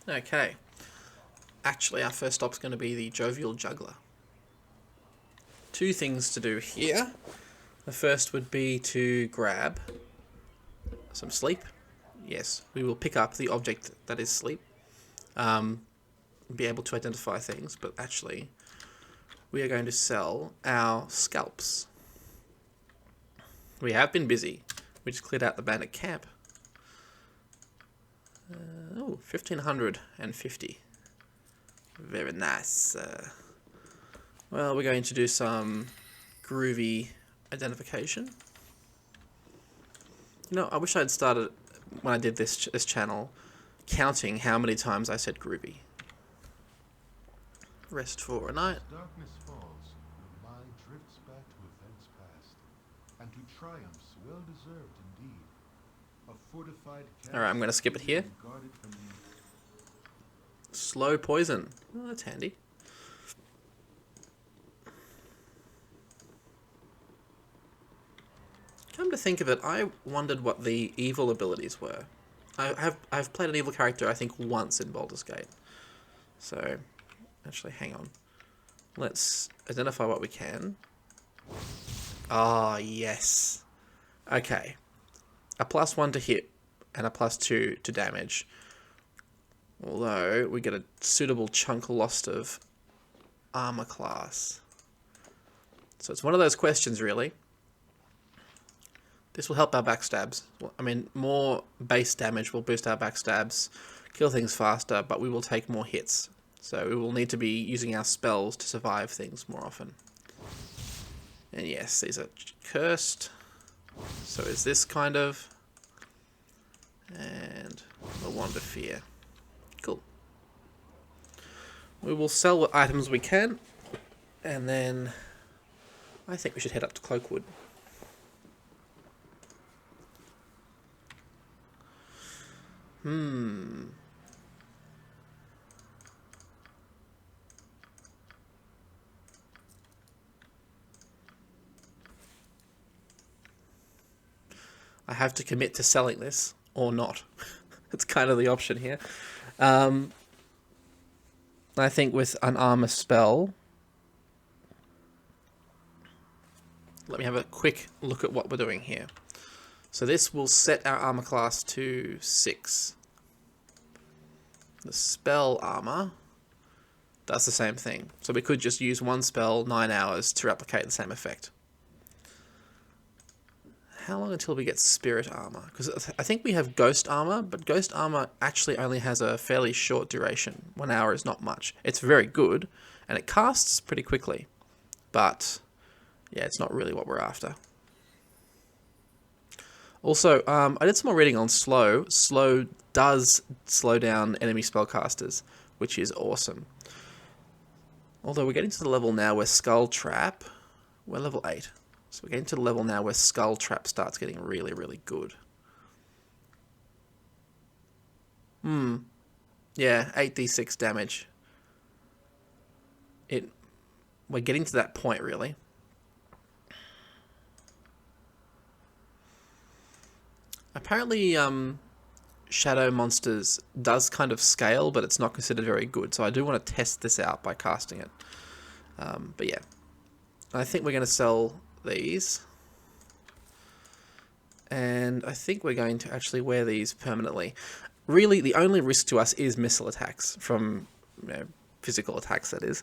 Okay. Actually, our first stop's going to be the Jovial Juggler. Two things to do here. The first would be to grab some sleep. Yes, we will pick up the object that is sleep. Be able to identify things, but actually, we are going to sell our scalps. We have been busy. We just cleared out the bandit camp. 1,550. Very nice. Well, we're going to do some groovy identification. You know, I wish I'd started, when I did this channel, counting how many times I said groovy. Rest for a night. As darkness falls, your mind drifts back to events past, and to triumphs well deserved indeed. A fortified Alright, I'm going to skip it here. Slow poison. Oh, that's handy. Come to think of it, I wondered what the evil abilities were. I've played an evil character, I think, once in Baldur's Gate. So, actually, hang on. Let's identify what we can. Ah, yes. Okay. A +1 to hit, and a +2 to damage. Although, we get a suitable chunk lost of armor class. So it's one of those questions, really. This will help our backstabs. I mean, more base damage will boost our backstabs, kill things faster, but we will take more hits. So we will need to be using our spells to survive things more often. And yes, these are cursed. So is this kind of... And the Wand of Fear. Cool. We will sell what items we can, and then I think we should head up to Cloakwood. I have to commit to selling this, or not. It's kind of the option here. I think with an armor spell... Let me have a quick look at what we're doing here. So this will set our armor class to 6. The spell armor does the same thing. So we could just use one spell, 9 hours, to replicate the same effect. How long until we get spirit armor? Because I think we have ghost armor, but ghost armor actually only has a fairly short duration. 1 hour is not much. It's very good, and it casts pretty quickly. But, yeah, it's not really what we're after. Also, I did some more reading on slow. Slow does slow down enemy spellcasters, which is awesome. Although we're getting to the level now where Skull Trap... We're level 8. So we're getting to the level now where Skull Trap starts getting really, really good. Yeah, 8d6 damage. We're getting to that point, really. Apparently, Shadow Monsters does kind of scale, but it's not considered very good. So I do want to test this out by casting it. But yeah. I think we're going to sell these. And I think we're going to actually wear these permanently. Really, the only risk to us is missile attacks from physical attacks, that is.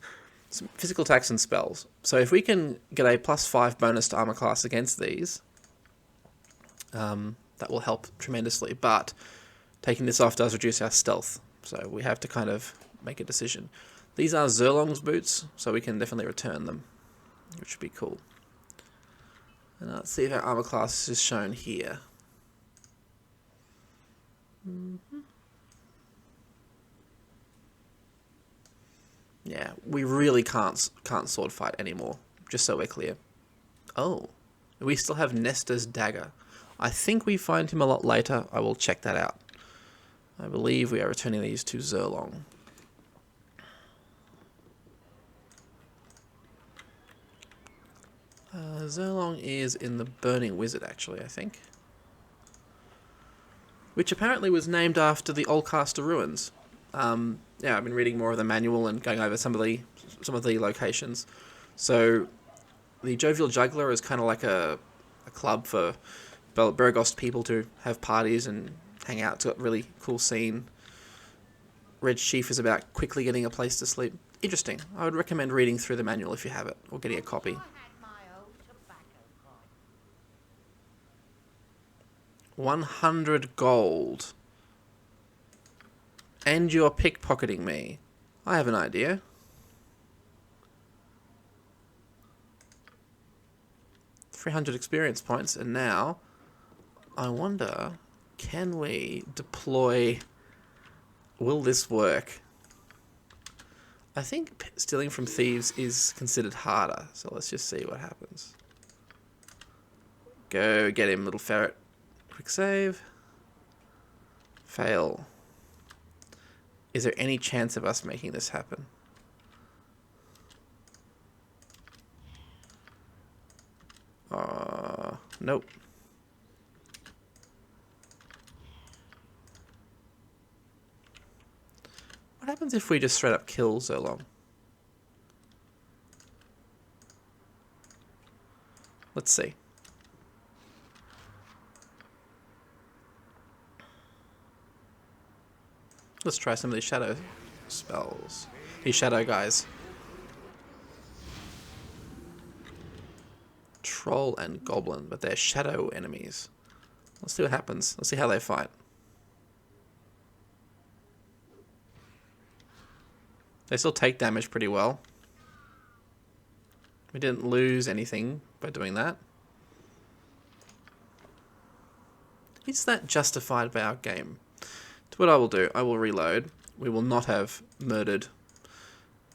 Physical attacks and spells. So if we can get a +5 bonus to armor class against these, that will help tremendously. But taking this off does reduce our stealth. So we have to kind of make a decision. These are Zerlong's boots, so we can definitely return them, which would be cool. And let's see if our armor class is shown here. Yeah, we really can't sword fight anymore, just so we're clear. Oh, we still have Nestor's dagger. I think we find him a lot later. I will check that out. I believe we are returning these to Zerlong. Zerlong is in the Burning Wizard, actually, I think. Which apparently was named after the Oldcaster ruins. Yeah, I've been reading more of the manual and going over some of the locations. So the Jovial Juggler is kind of like a club for Beregost people to have parties and hang out. It's got a really cool scene. Red Chief is about quickly getting a place to sleep. Interesting. I would recommend reading through the manual if you have it, or getting a copy. 100 gold. And you're pickpocketing me. I have an idea. $300 experience points, and now I wonder, can we deploy... Will this work? I think stealing from thieves is considered harder, so let's just see what happens. Go get him, little ferret. Quick save. Fail. Is there any chance of us making this happen? Nope. What happens if we just straight up kill Zerlong? Let's see. Let's try some of these shadow spells. These shadow guys. Troll and goblin, but they're shadow enemies. Let's see what happens. Let's see how they fight. They still take damage pretty well. We didn't lose anything by doing that. Is that justified by our game? So what I will do, I will reload. We will not have murdered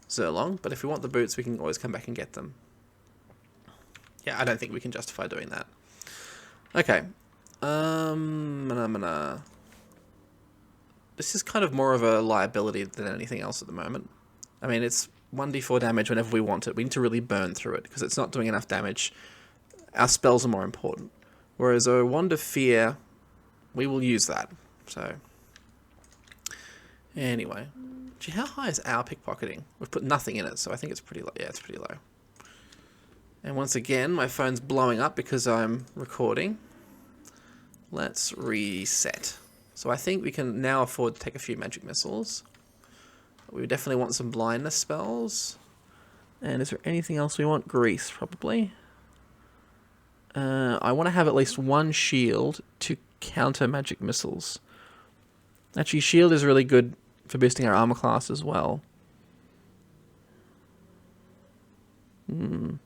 Zerlong, but if we want the boots, we can always come back and get them. Yeah, I don't think we can justify doing that. Okay. This is kind of more of a liability than anything else at the moment. I mean, it's 1d4 damage whenever we want it. We need to really burn through it, because it's not doing enough damage. Our spells are more important. Whereas a Wand of Fear, we will use that. So, anyway. Gee, how high is our pickpocketing? We've put nothing in it, so I think it's pretty low. Yeah, it's pretty low. And once again, my phone's blowing up because I'm recording. Let's reset. So I think we can now afford to take a few magic missiles. We definitely want some blindness spells. And is there anything else we want? Grease, probably. I want to have at least one shield to counter magic missiles. Actually, shield is really good for boosting our armor class as well. We'll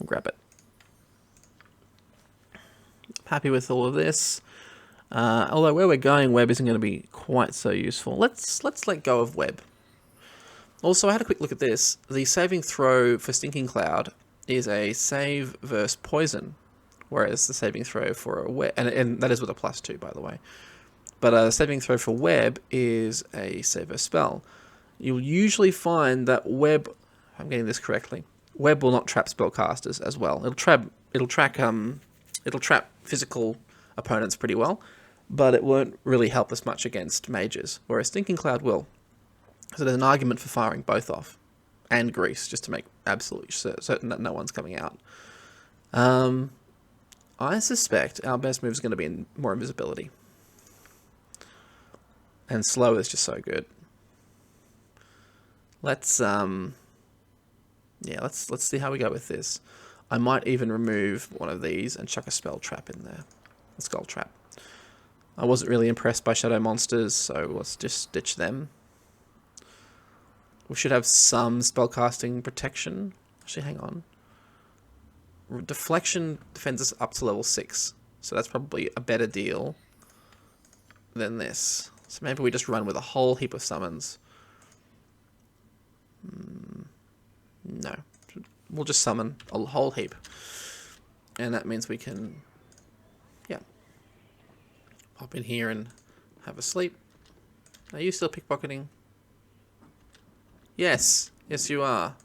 grab it. Happy with all of this. Although where we're going, web isn't going to be quite so useful. Let's let go of web. Also, I had a quick look at this. The saving throw for Stinking Cloud is a save versus poison, whereas the saving throw for a web, and that is with a +2, by the way. But a saving throw for web is a save versus spell. You'll usually find that web, if I'm getting this correctly, web will not trap spellcasters as well. It'll trap physical opponents pretty well, but it won't really help us much against mages, whereas Stinking Cloud will. So there's an argument for firing both off, and Grease, just to make absolutely certain that no one's coming out. I suspect our best move is going to be more invisibility. And slow is just so good. Let's see how we go with this. I might even remove one of these and chuck a spell trap in there. A skull trap. I wasn't really impressed by shadow monsters, so let's just ditch them. We should have some spellcasting protection. Actually, hang on. Deflection defends us up to level 6, so that's probably a better deal than this. So maybe we just run with a whole heap of summons. No. We'll just summon a whole heap. And that means we can, yeah, pop in here and have a sleep. Are you still pickpocketing? Yes. Yes, you are.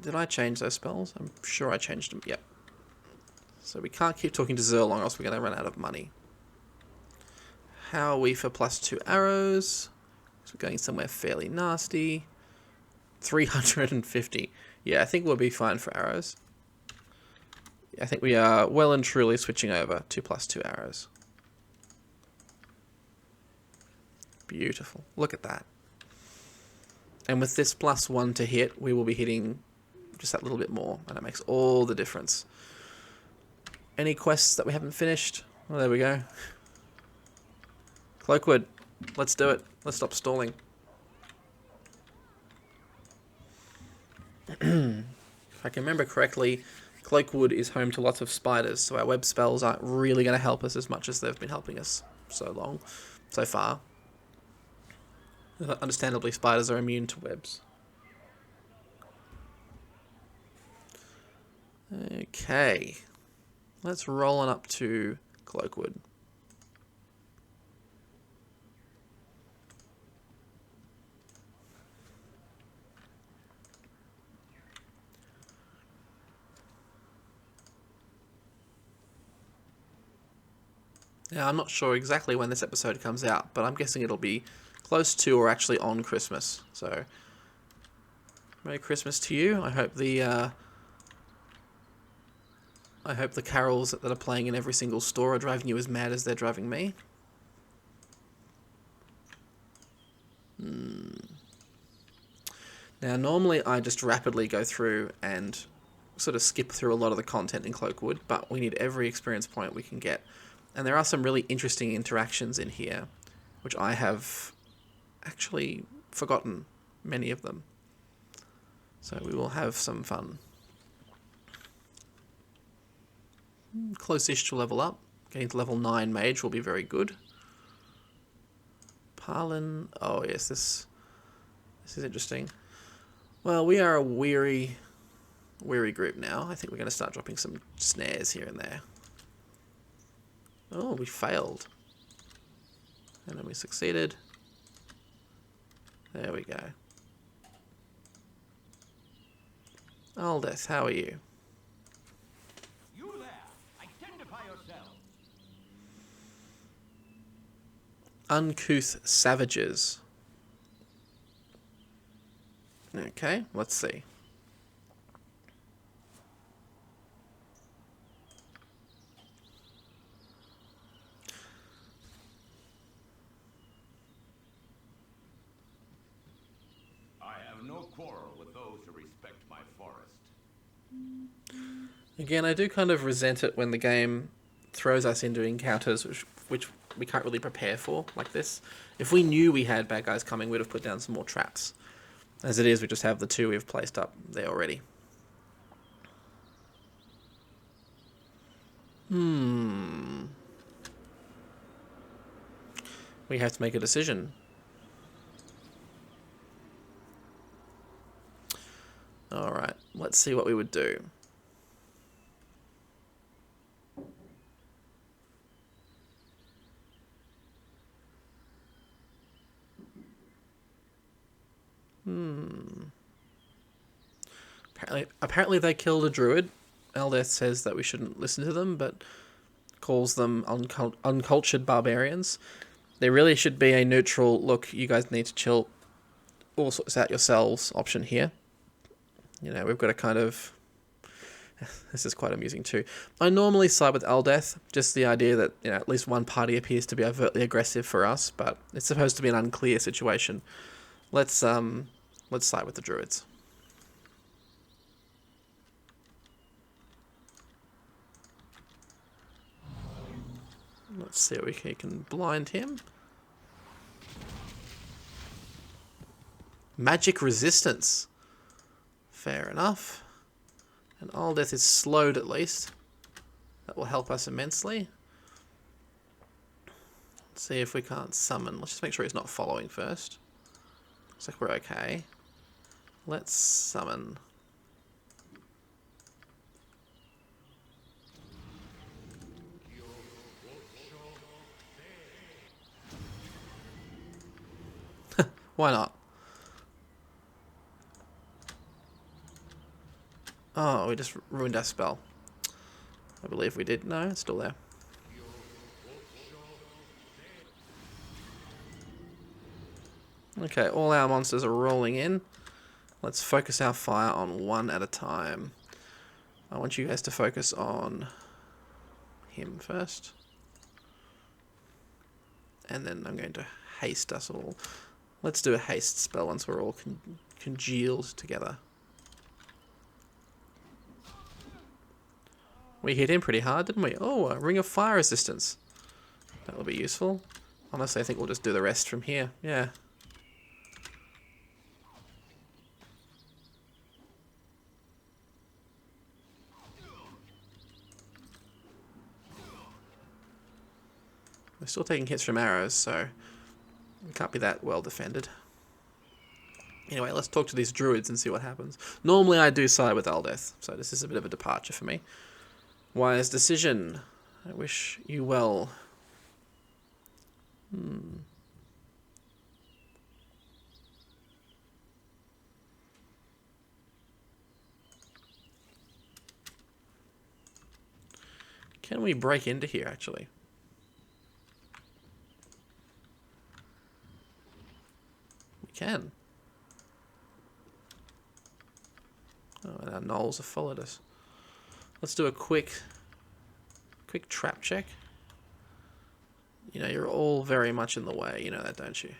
Did I change those spells? I'm sure I changed them. Yep. So we can't keep talking to Zerlong, or else we're going to run out of money. How are we for +2 arrows? So we're going somewhere fairly nasty. 350. Yeah, I think we'll be fine for arrows. I think we are well and truly switching over to +2 arrows. Beautiful. Look at that. And with this +1 to hit, we will be hitting just that little bit more, and it makes all the difference. Any quests that we haven't finished? Well, there we go. Cloakwood, let's do it. Let's stop stalling. If I can remember correctly, Cloakwood is home to lots of spiders, so our web spells aren't really going to help us as much as they've been helping us so far. Understandably, spiders are immune to webs. Okay. Let's roll on up to Cloakwood. Now, I'm not sure exactly when this episode comes out, but I'm guessing it'll be close to or actually on Christmas. So, Merry Christmas to you. I hope the carols that are playing in every single store are driving you as mad as they're driving me. Now, normally I just rapidly go through and sort of skip through a lot of the content in Cloakwood, but we need every experience point we can get. And there are some really interesting interactions in here, which I have actually forgotten many of them. So we will have some fun. Close-ish to level up. Getting to level 9 mage will be very good. Parlin. Oh yes, this is interesting. Well, we are a weary group now. I think we're going to start dropping some snares here and there. Oh, we failed. And then we succeeded. There we go. Aldeth, how are you? You there! Identify yourself! Uncouth savages. Okay, let's see. I have no quarrel with those who respect my forest. Again, I do kind of resent it when the game throws us into encounters which we can't really prepare for, like this. If we knew we had bad guys coming, we'd have put down some more traps. As it is, we just have the 2 we've placed up there already. We have to make a decision. Alright, let's see what we would do. Apparently they killed a druid. Aldeth says that we shouldn't listen to them, but calls them uncultured barbarians. There really should be a neutral, look, you guys need to chill, all sorts out yourselves option here. You know, we've got a kind of... This is quite amusing too. I normally side with Aldeth, just the idea that, you know, at least one party appears to be overtly aggressive for us, but it's supposed to be an unclear situation. Let's side with the druids. Let's see if we can blind him. Magic resistance. Fair enough. And Aldeth is slowed at least. That will help us immensely. Let's see if we can't summon. Let's just make sure he's not following first. Looks like we're okay. Let's summon. Why not? Oh, we just ruined our spell. I believe we did. No, it's still there. Okay, all our monsters are rolling in. Let's focus our fire on one at a time. I want you guys to focus on him first. And then I'm going to haste us all. Let's do a haste spell once we're all congealed together. We hit him pretty hard, didn't we? Oh, a ring of fire resistance. That will be useful. Honestly, I think we'll just do the rest from here. Yeah. We're still taking hits from arrows, so we can't be that well defended. Anyway, let's talk to these druids and see what happens. Normally I do side with Aldeth, so this is a bit of a departure for me. Wise decision. I wish you well. Can we break into here, actually? We can. Oh, and our gnolls have followed us. Let's do a quick trap check. You know, you're all very much in the way. You know that, don't you?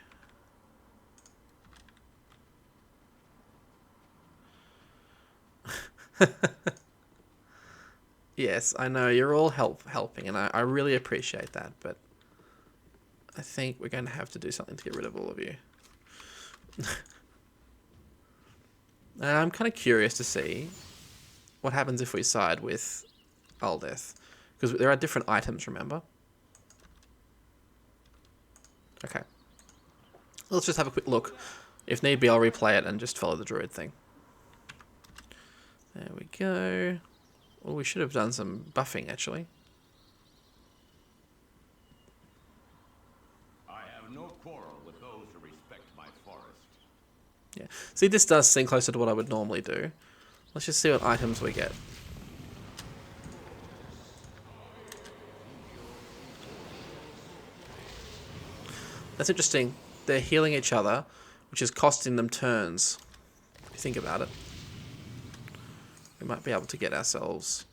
Yes, I know, you're all helping, and I really appreciate that, but I think we're going to have to do something to get rid of all of you. I'm kind of curious to see what happens if we side with Aldeth, because there are different items, remember? Okay. Let's just have a quick look. If need be, I'll replay it and just follow the druid thing. There we go. Well, we should have done some buffing, actually. I have no quarrel with those who respect my forest. Yeah. See, this does seem closer to what I would normally do. Let's just see what items we get. That's interesting. They're healing each other, which is costing them turns. If you think about it. We might be able to get ourselves...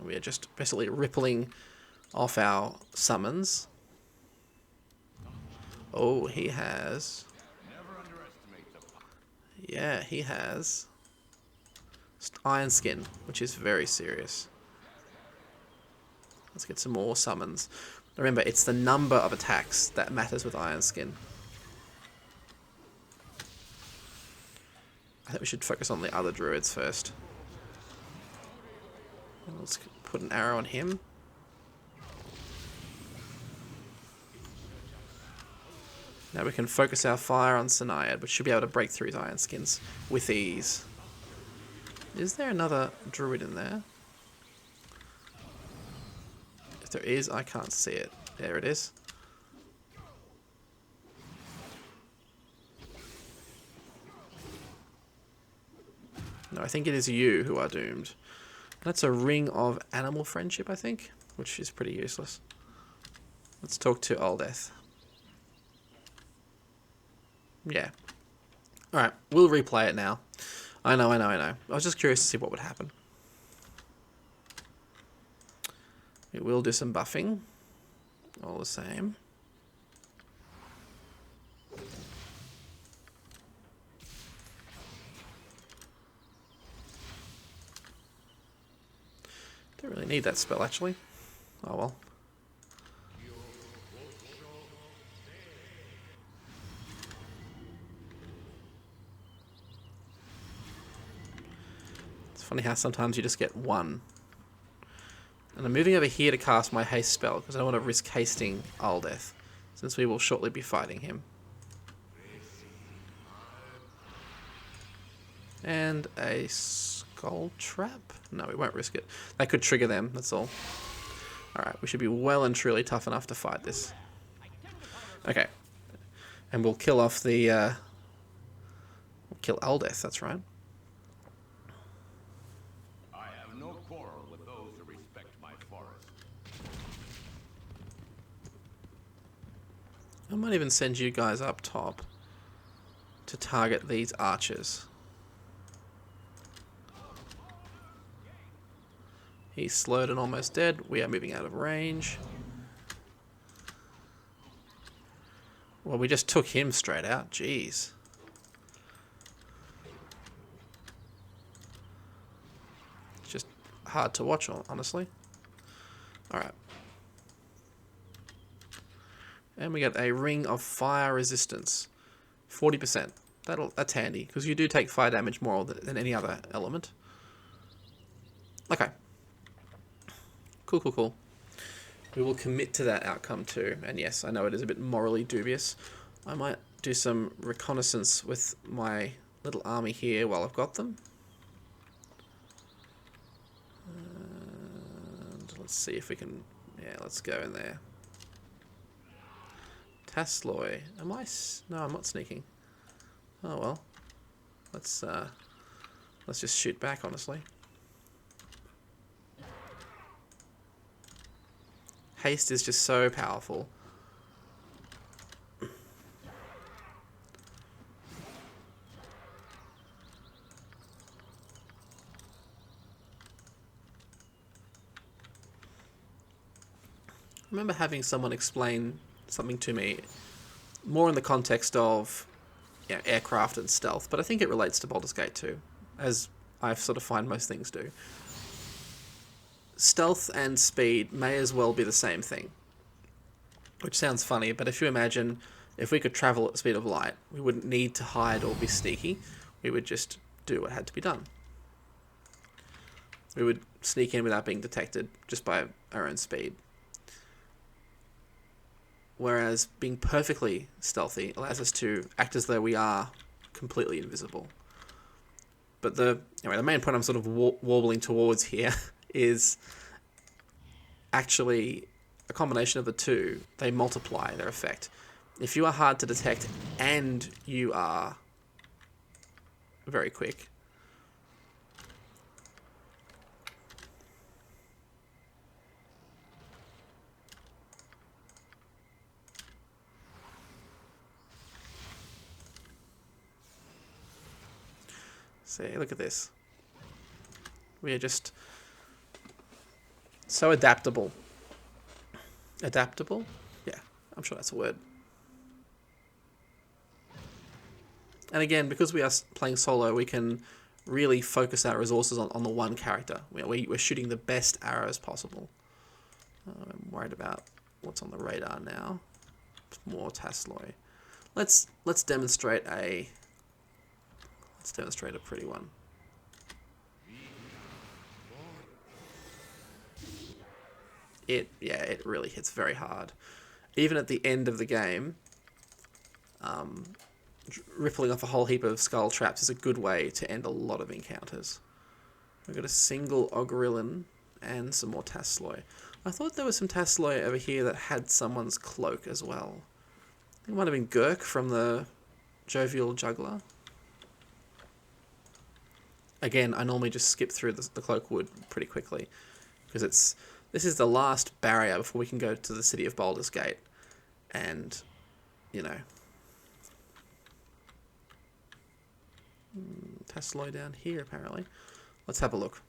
We are just basically rippling off our summons. Oh, he has... Never underestimate the... Yeah, he has... Iron Skin, which is very serious. Let's get some more summons. Remember, it's the number of attacks that matters with Iron Skin. I think we should focus on the other druids first. And let's put an arrow on him. Now we can focus our fire on Siniad, which should be able to break through his Iron Skins with ease. Is there another druid in there? If there is, I can't see it. There it is. No, I think it is you who are doomed. That's a ring of animal friendship, I think, which is pretty useless. Let's talk to Aldeth. Yeah. Alright, we'll replay it now. I know. I was just curious to see what would happen. We will do some buffing. All the same. Don't really need that spell, actually. Oh well. It's funny how sometimes you just get one. And I'm moving over here to cast my haste spell, because I don't want to risk hasting Aldeth, since we will shortly be fighting him. And a skull trap? No, we won't risk it. That could trigger them, that's all. Alright, we should be well and truly tough enough to fight this. Okay. And we'll kill off the kill Aldeth, that's right. I have no quarrel with those who respect my forest. I might even send you guys up top to target these archers. He's slowed and almost dead. We are moving out of range. Well, we just took him straight out. Jeez. It's just hard to watch, honestly. Alright. And we got a ring of fire resistance. 40%. That's handy, because you do take fire damage more than any other element. Okay. Cool, cool, cool. We will commit to that outcome too. And yes, I know it is a bit morally dubious. I might do some reconnaissance with my little army here while I've got them. And let's see if we can... Yeah, let's go in there. Tasloy. Am I... No, I'm not sneaking. Oh well. Let's just shoot back, honestly. Haste is just so powerful. I remember having someone explain something to me more in the context of aircraft and stealth, but I think it relates to Baldur's Gate too, as I sort of find most things do. Stealth and speed may as well be the same thing. Which sounds funny, but if you imagine if we could travel at the speed of light, we wouldn't need to hide or be sneaky. We would just do what had to be done. We would sneak in without being detected just by our own speed. Whereas being perfectly stealthy allows us to act as though we are completely invisible. But the main point I'm sort of warbling towards here is actually a combination of the two. They multiply their effect. If you are hard to detect and you are very quick, see, look at this. We are just so adaptable. Adaptable? Yeah, I'm sure that's a word. And again, because we are playing solo, we can really focus our resources on the one character. We're shooting the best arrows possible. I'm worried about what's on the radar now. More Tasloy. Let's demonstrate a pretty one. It really hits very hard. Even at the end of the game, rippling off a whole heap of skull traps is a good way to end a lot of encounters. We've got a single Ogrillan and some more Tasloy. I thought there was some Tasloy over here that had someone's cloak as well. I think it might have been Gurk from the Jovial Juggler. Again, I normally just skip through the Cloakwood pretty quickly, because this is the last barrier before we can go to the city of Baldur's Gate. And, Tasloy down here, apparently. Let's have a look.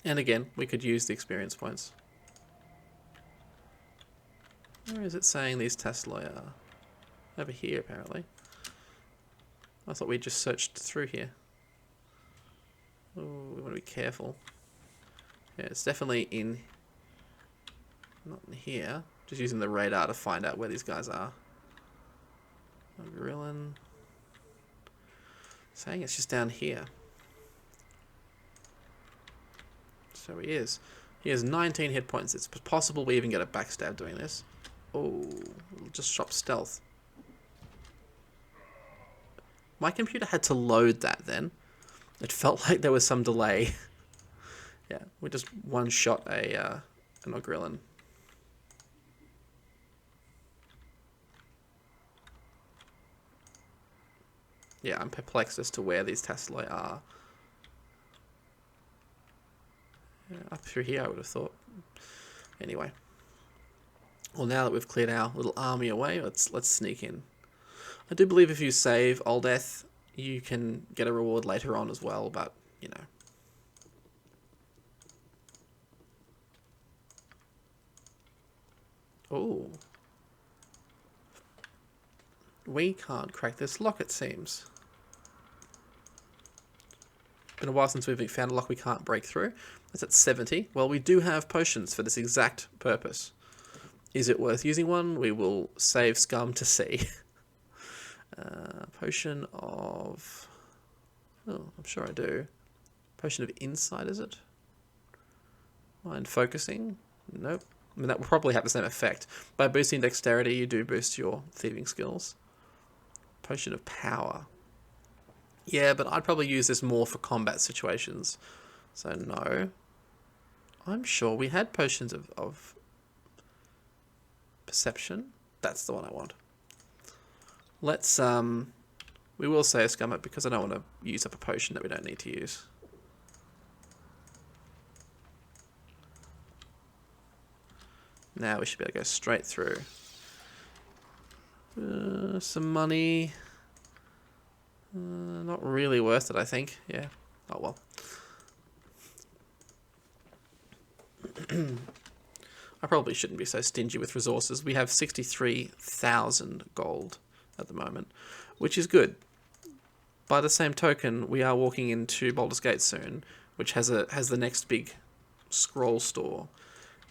And again, we could use the experience points. Where is it saying these Tasloy are? Over here, apparently. I thought we just searched through here. Oh, we want to be careful. Yeah, it's definitely not in here. Just using the radar to find out where these guys are. Grillan. Saying it's just down here. So he is. He has 19 hit points. It's possible we even get a backstab doing this. Oh, just shop stealth. My computer had to load that then. It felt like there was some delay. Yeah, we just one-shot an Ogrillan. Yeah, I'm perplexed as to where these Tassili are. Yeah, up through here, I would have thought. Anyway. Well, now that we've cleared our little army away, let's sneak in. I do believe if you save Aldeth, you can get a reward later on as well, but, you know. Oh. We can't crack this lock, it seems. Been a while since we've found a lock we can't break through. That's at 70. Well, we do have potions for this exact purpose. Is it worth using one? We will save scum to see. Potion of... Oh, I'm sure I do. Potion of insight, is it? Mind focusing? Nope. I mean, that will probably have the same effect. By boosting dexterity, you do boost your thieving skills. Potion of power. Yeah, but I'd probably use this more for combat situations. So no. I'm sure we had potions of perception. That's the one I want. Let's, we will say a scum it because I don't want to use up a potion that we don't need to use. Now we should be able to go straight through. Some money. Not really worth it, I think. Yeah. Oh well. I probably shouldn't be so stingy with resources. We have 63,000 gold at the moment, which is good. By the same token, we are walking into Baldur's Gate soon, which has the next big scroll store,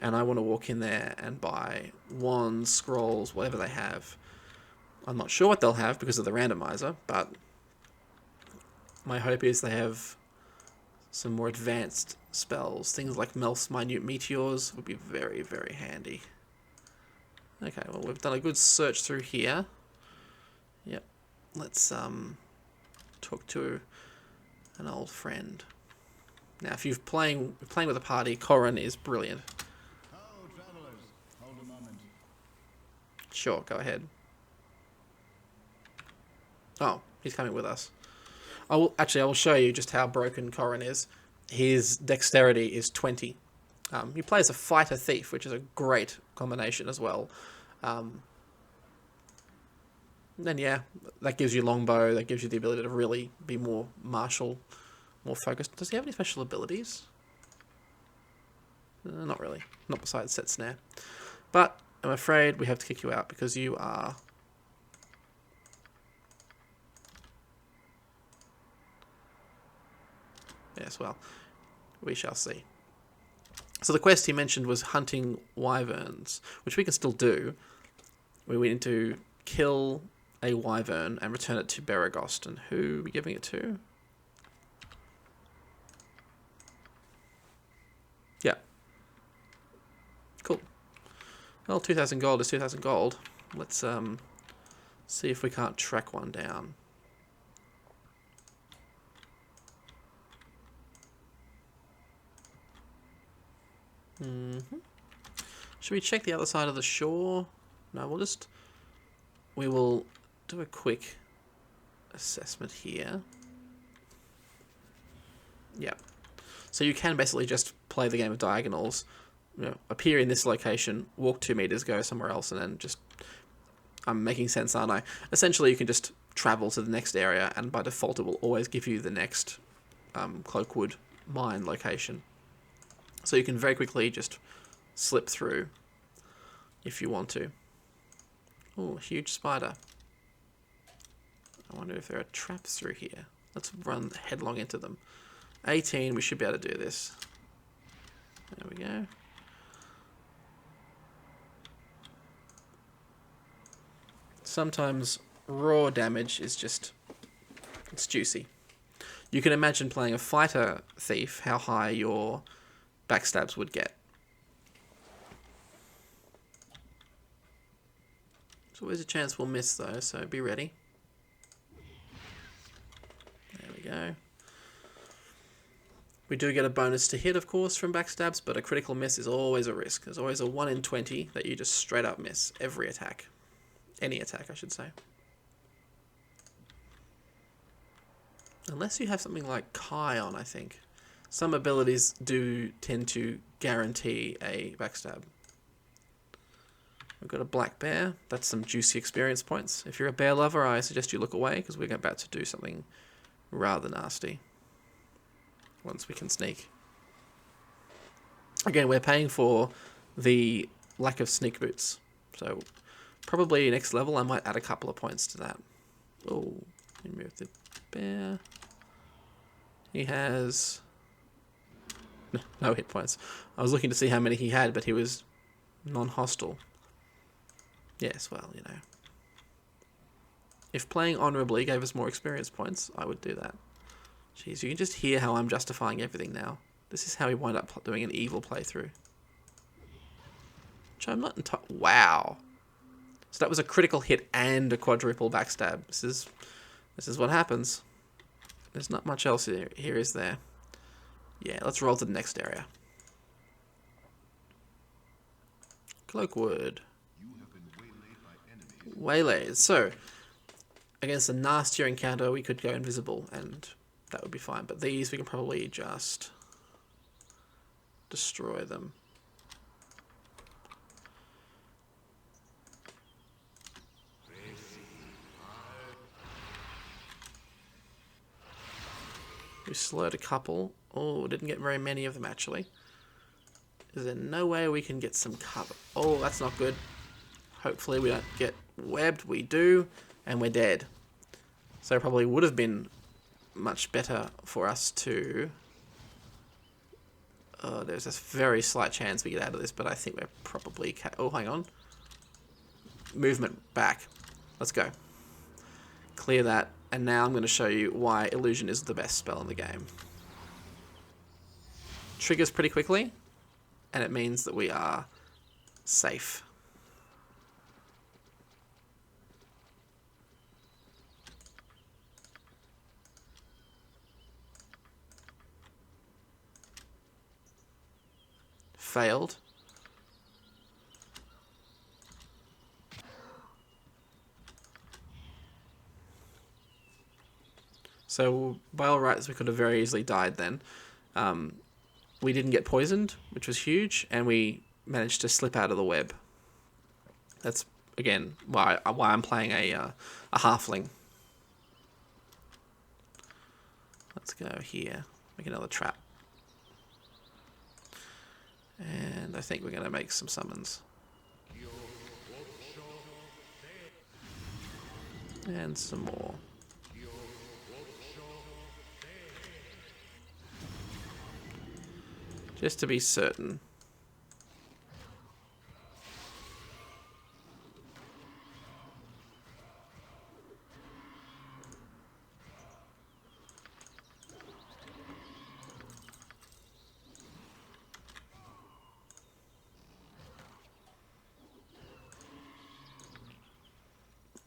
and I want to walk in there and buy wands, scrolls, whatever they have. I'm not sure what they'll have because of the randomizer, but my hope is they have some more advanced spells. Things like Melf's Minute Meteors would be very, very handy. Okay, well, we've done a good search through here. Yep. Let's talk to an old friend. Now, if you're playing with a party, Corrin is brilliant. Oh, travelers, hold a moment. Sure, go ahead. Oh, he's coming with us. I will show you just how broken Corrin is. His dexterity is 20. He plays a fighter thief, which is a great combination as well. Then yeah, that gives you longbow. That gives you the ability to really be more martial, more focused. Does he have any special abilities? Not really. Not besides set snare. But I'm afraid we have to kick you out because you are... Yes, well, we shall see. So the quest he mentioned was hunting wyverns, which we can still do. We need to kill a wyvern and return it to Beregost. And who are we giving it to? Yeah. Cool. Well, 2,000 gold is 2,000 gold. Let's see if we can't track one down. Should we check the other side of the shore? No, we will do a quick assessment here. Yeah. So you can basically just play the game of diagonals, you know, appear in this location, walk 2 meters, go somewhere else, and then just... I'm making sense, aren't I? Essentially, you can just travel to the next area, and by default it will always give you the next Cloakwood mine location. So you can very quickly just slip through if you want to. Oh, a huge spider. I wonder if there are traps through here. Let's run headlong into them. 18, we should be able to do this. There we go. Sometimes raw damage is just... it's juicy. You can imagine playing a fighter thief, how high your backstabs would get. There's always a chance we'll miss though, so be ready. There we go. We do get a bonus to hit, of course, from backstabs, but a critical miss is always a risk. There's always a 1 in 20 that you just straight up miss every attack. Any attack, I should say. Unless you have something like Kai on, I think. Some abilities do tend to guarantee a backstab. We've got a black bear. That's some juicy experience points. If you're a bear lover, I suggest you look away because we're about to do something rather nasty. Once we can sneak. Again, we're paying for the lack of sneak boots. So probably next level I might add a couple of points to that. Oh, remove the bear. He has no hit points. I was looking to see how many he had, but he was non-hostile. Yes, well, you know. If playing honourably gave us more experience points, I would do that. Jeez, you can just hear how I'm justifying everything now. This is how we wind up doing an evil playthrough. Which I'm not entirely... Wow. So that was a critical hit and a quadruple backstab. This is what happens. There's not much else here, is there? Yeah, let's roll to the next area. Cloakwood. You have been waylaid by enemies. Waylaid. So, against a nastier encounter, we could go invisible, and that would be fine. But these, we can probably just destroy them. We slowed a couple. Oh, didn't get very many of them, actually. Is there no way we can get some cover? Oh, that's not good. Hopefully we don't get webbed. We do, and we're dead. So it probably would have been much better for us to... there's a very slight chance we get out of this, but I think we're probably... Oh, hang on. Movement back. Let's go. Clear that. And now I'm going to show you why Illusion is the best spell in the game. Triggers pretty quickly, and it means that we are safe. Failed. So, by all rights, we could have very easily died then. We didn't get poisoned, which was huge, and we managed to slip out of the web. That's, again, why I'm playing a halfling. Let's go here. Make another trap. And I think we're going to make some summons. And some more. Just to be certain.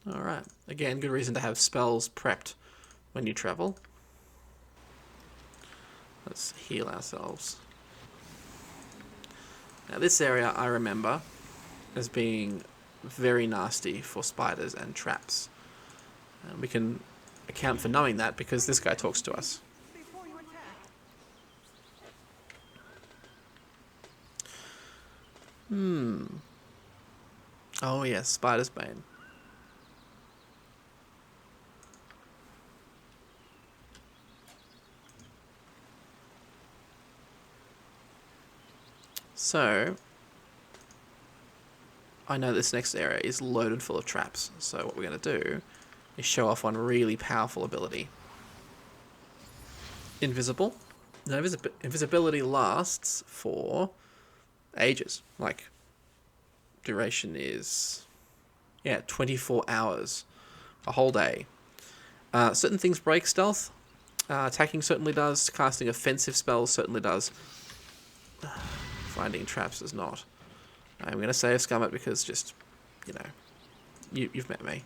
Alright. Again, good reason to have spells prepped when you travel. Let's heal ourselves. Now this area I remember as being very nasty for spiders and traps. And we can account for knowing that because this guy talks to us. Oh yes, Spider's Bane. So, I know this next area is loaded full of traps, so what we're going to do is show off one really powerful ability. Invisible. Now, invisibility lasts for ages. Like, duration is, 24 hours. A whole day. Certain things break stealth. Attacking certainly does. Casting offensive spells certainly does. Finding traps does not. I'm going to say scum it because just, you've met me.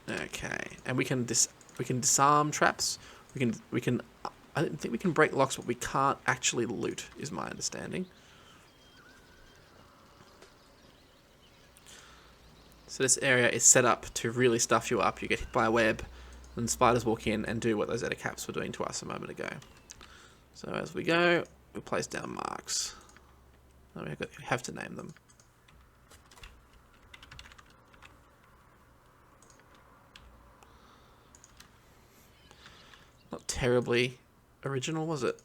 Okay, and we can disarm traps. We can. I think we can break locks, but we can't actually loot, is my understanding. So this area is set up to really stuff you up. You get hit by a web, and spiders walk in and do what those Ettercaps were doing to us a moment ago. So as we go, we place down marks. We have to name them. Not terribly original, was it?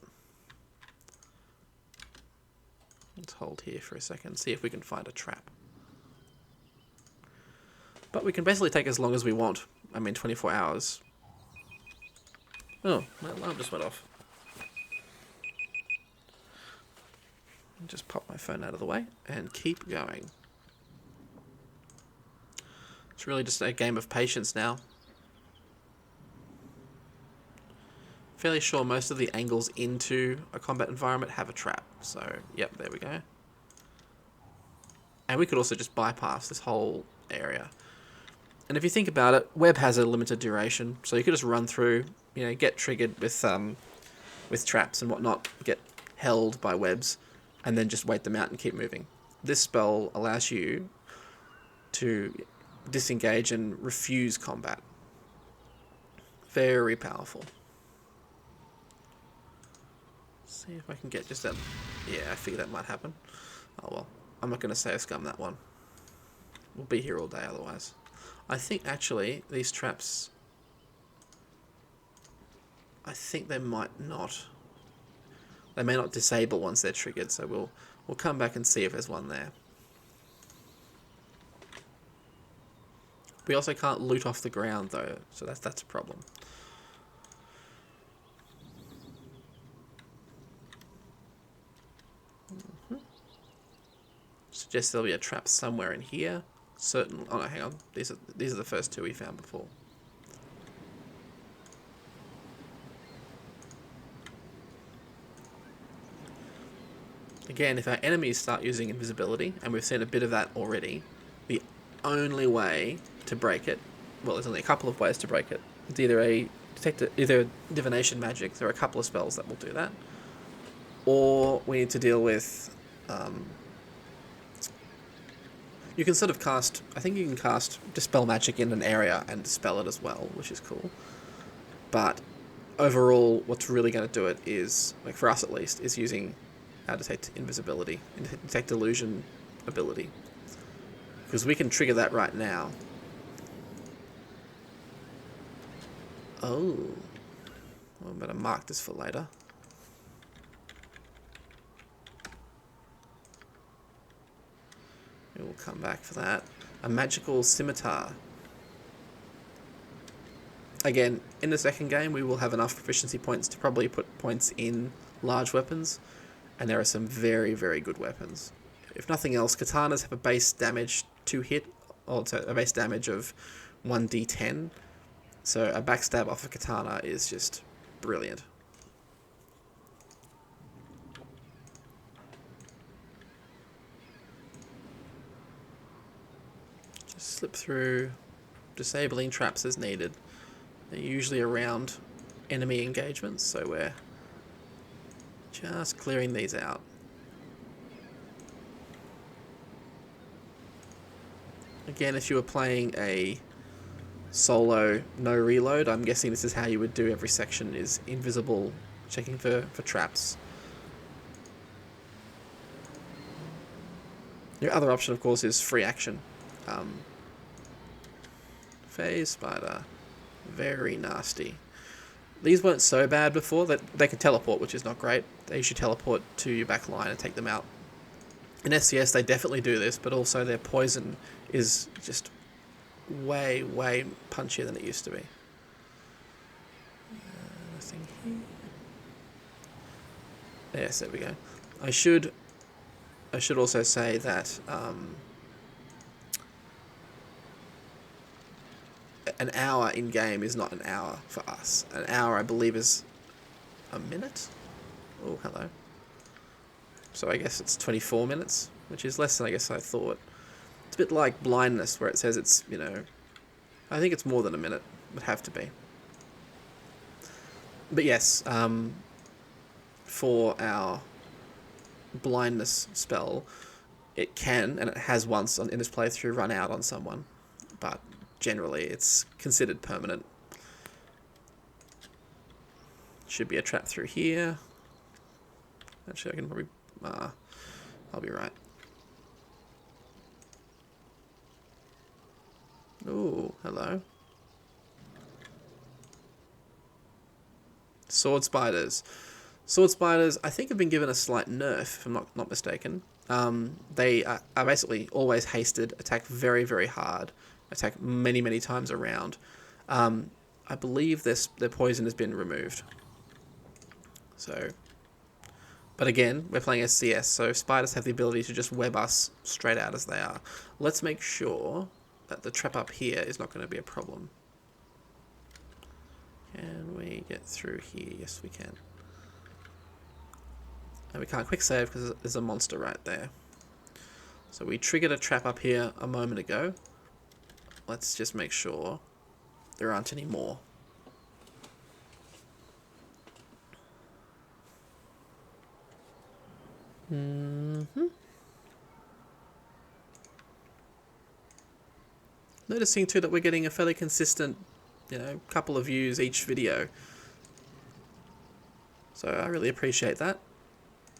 Let's hold here for a second, see if we can find a trap. But we can basically take as long as we want. I mean, 24 hours. Oh, my alarm just went off. Just pop my phone out of the way and keep going. It's really just a game of patience now. Fairly sure most of the angles into a combat environment have a trap. So, yep, there we go. And we could also just bypass this whole area. And if you think about it, web has a limited duration, so you could just run through, you know, get triggered with traps and whatnot, get held by webs, and then just wait them out and keep moving. This spell allows you to disengage and refuse combat. Very powerful. See if I can get just that. Yeah, I figured that might happen. Oh well, I'm not going to save scum that one. We'll be here all day otherwise. I think actually these traps, I think they might not. They may not disable once they're triggered, so we'll come back and see if there's one there. We also can't loot off the ground though, so that's a problem. Suggest there'll be a trap somewhere in here. Certain. Oh no, hang on. These are the first two we found before. Again, if our enemies start using invisibility, and we've seen a bit of that already, the only way to break it, well, there's only a couple of ways to break it. It's either either divination magic. There are a couple of spells that will do that, or we need to deal with. You can sort of cast. I think you can cast dispel magic in an area and dispel it as well, which is cool. But overall, what's really going to do it is, like for us at least, is using our detect invisibility, detect illusion ability, because we can trigger that right now. Oh, well, I'm going to mark this for later. We will come back for that. A magical scimitar. Again, in the second game, we will have enough proficiency points to probably put points in large weapons, and there are some very, very good weapons. If nothing else, katanas have a base damage to hit, or a base damage of 1d10, so a backstab off a katana is just brilliant. Just slip through, disabling traps as needed. They're usually around enemy engagements, so we're just clearing these out. Again, if you were playing a solo no reload, I'm guessing this is how you would do every section, is invisible, checking for traps. Your other option, of course, is free action. Phase spider. Very nasty. These weren't so bad before. That they could teleport, which is not great. They usually teleport to your back line and take them out. In SCS, they definitely do this, but also their poison is just way, way punchier than it used to be. Nothing here. Yes, there we go. I should also say that an hour in game is not an hour for us. An hour, I believe, is a minute. Oh, hello. So I guess it's 24 minutes, which is less than I guess I thought. It's a bit like blindness, where it says it's, you know, I think it's more than a minute. It would have to be. But yes, for our blindness spell, it can, and it has once in this playthrough, run out on someone. but generally it's considered permanent. Should be a trap through here. Actually, I can probably... I'll be right. Oh, hello. Sword spiders. Sword spiders, I think, have been given a slight nerf, if I'm not mistaken. They are basically always hasted, attack very, very hard, attack many, many times around. I believe their poison has been removed. So, but again, we're playing SCS, so spiders have the ability to just web us straight out as they are. Let's make sure that the trap up here is not going to be a problem. Can we get through here? Yes, we can. And we can't quick save because there's a monster right there. So we triggered a trap up here a moment ago. Let's just make sure there aren't any more. Noticing too that we're getting a fairly consistent, couple of views each video. So I really appreciate that.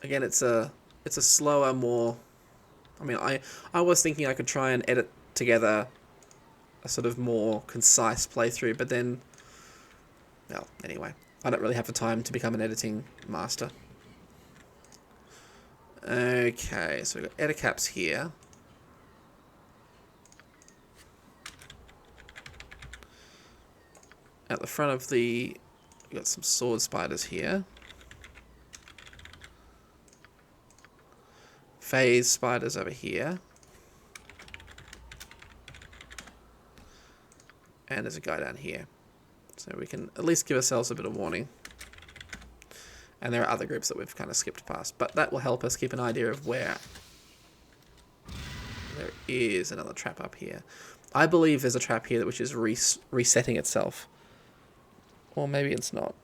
Again, it's a slower, more... I mean, I was thinking I could try and edit together a sort of more concise playthrough, but then... Well, anyway, I don't really have the time to become an editing master. Okay, so we've got Edicaps here. At the front of we've got some sword spiders here. Phase spiders over here. And there's a guy down here. So we can at least give ourselves a bit of warning. And there are other groups that we've kind of skipped past. But that will help us keep an idea of where... There is another trap up here. I believe there's a trap here which is resetting itself. Or maybe it's not.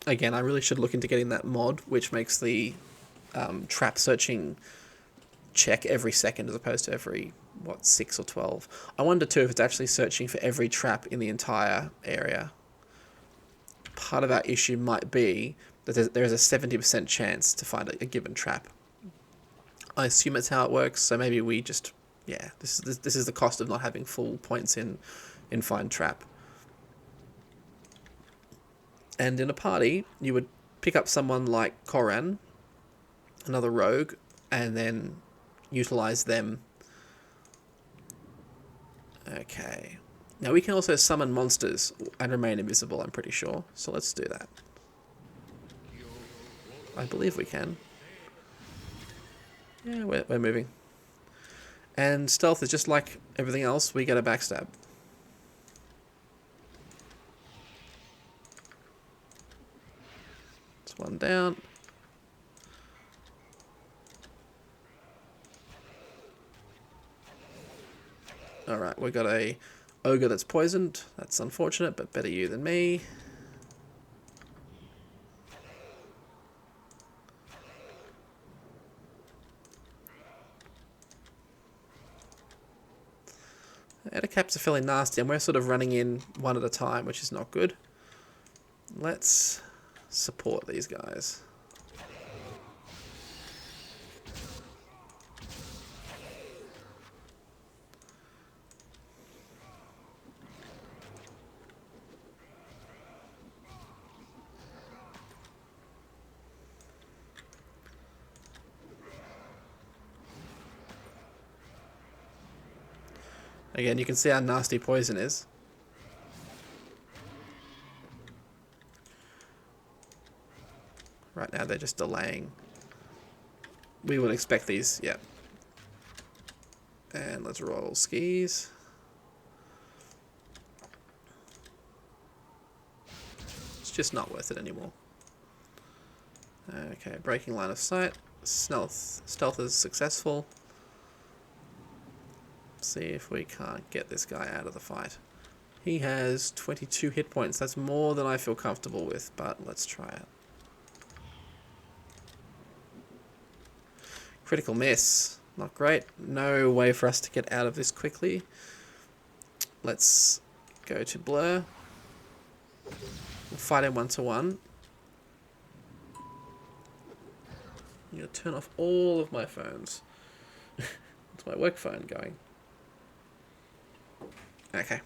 Again, I really should look into getting that mod, which makes the trap searching check every second as opposed to every, 6 or 12. I wonder too if it's actually searching for every trap in the entire area. Part of our issue might be that there is a 70% chance to find a given trap. I assume it's how it works, so maybe we just... Yeah, this is the cost of not having full points in Find Trap. And in a party, you would pick up someone like Koran, another rogue, and then utilize them. Okay. Now we can also summon monsters and remain invisible, I'm pretty sure. So let's do that. I believe we can. Yeah, we're moving. And stealth is just like everything else, we get a backstab. It's one down. Alright, we've got a ogre that's poisoned. That's unfortunate, but better you than me. Edicaps are fairly nasty, and we're sort of running in one at a time, which is not good. Let's support these guys. Again, you can see how nasty poison is. Right now they're just delaying. We would expect these, yeah. And let's roll skis. It's just not worth it anymore. Okay, breaking line of sight. Stealth is successful. See if we can't get this guy out of the fight. He has 22 hit points. That's more than I feel comfortable with, but let's try it. Critical miss. Not great. No way for us to get out of this quickly. Let's go to Blur. We'll fight him 1-to-1. I'm going to turn off all of my phones. It's my work phone going. Okay.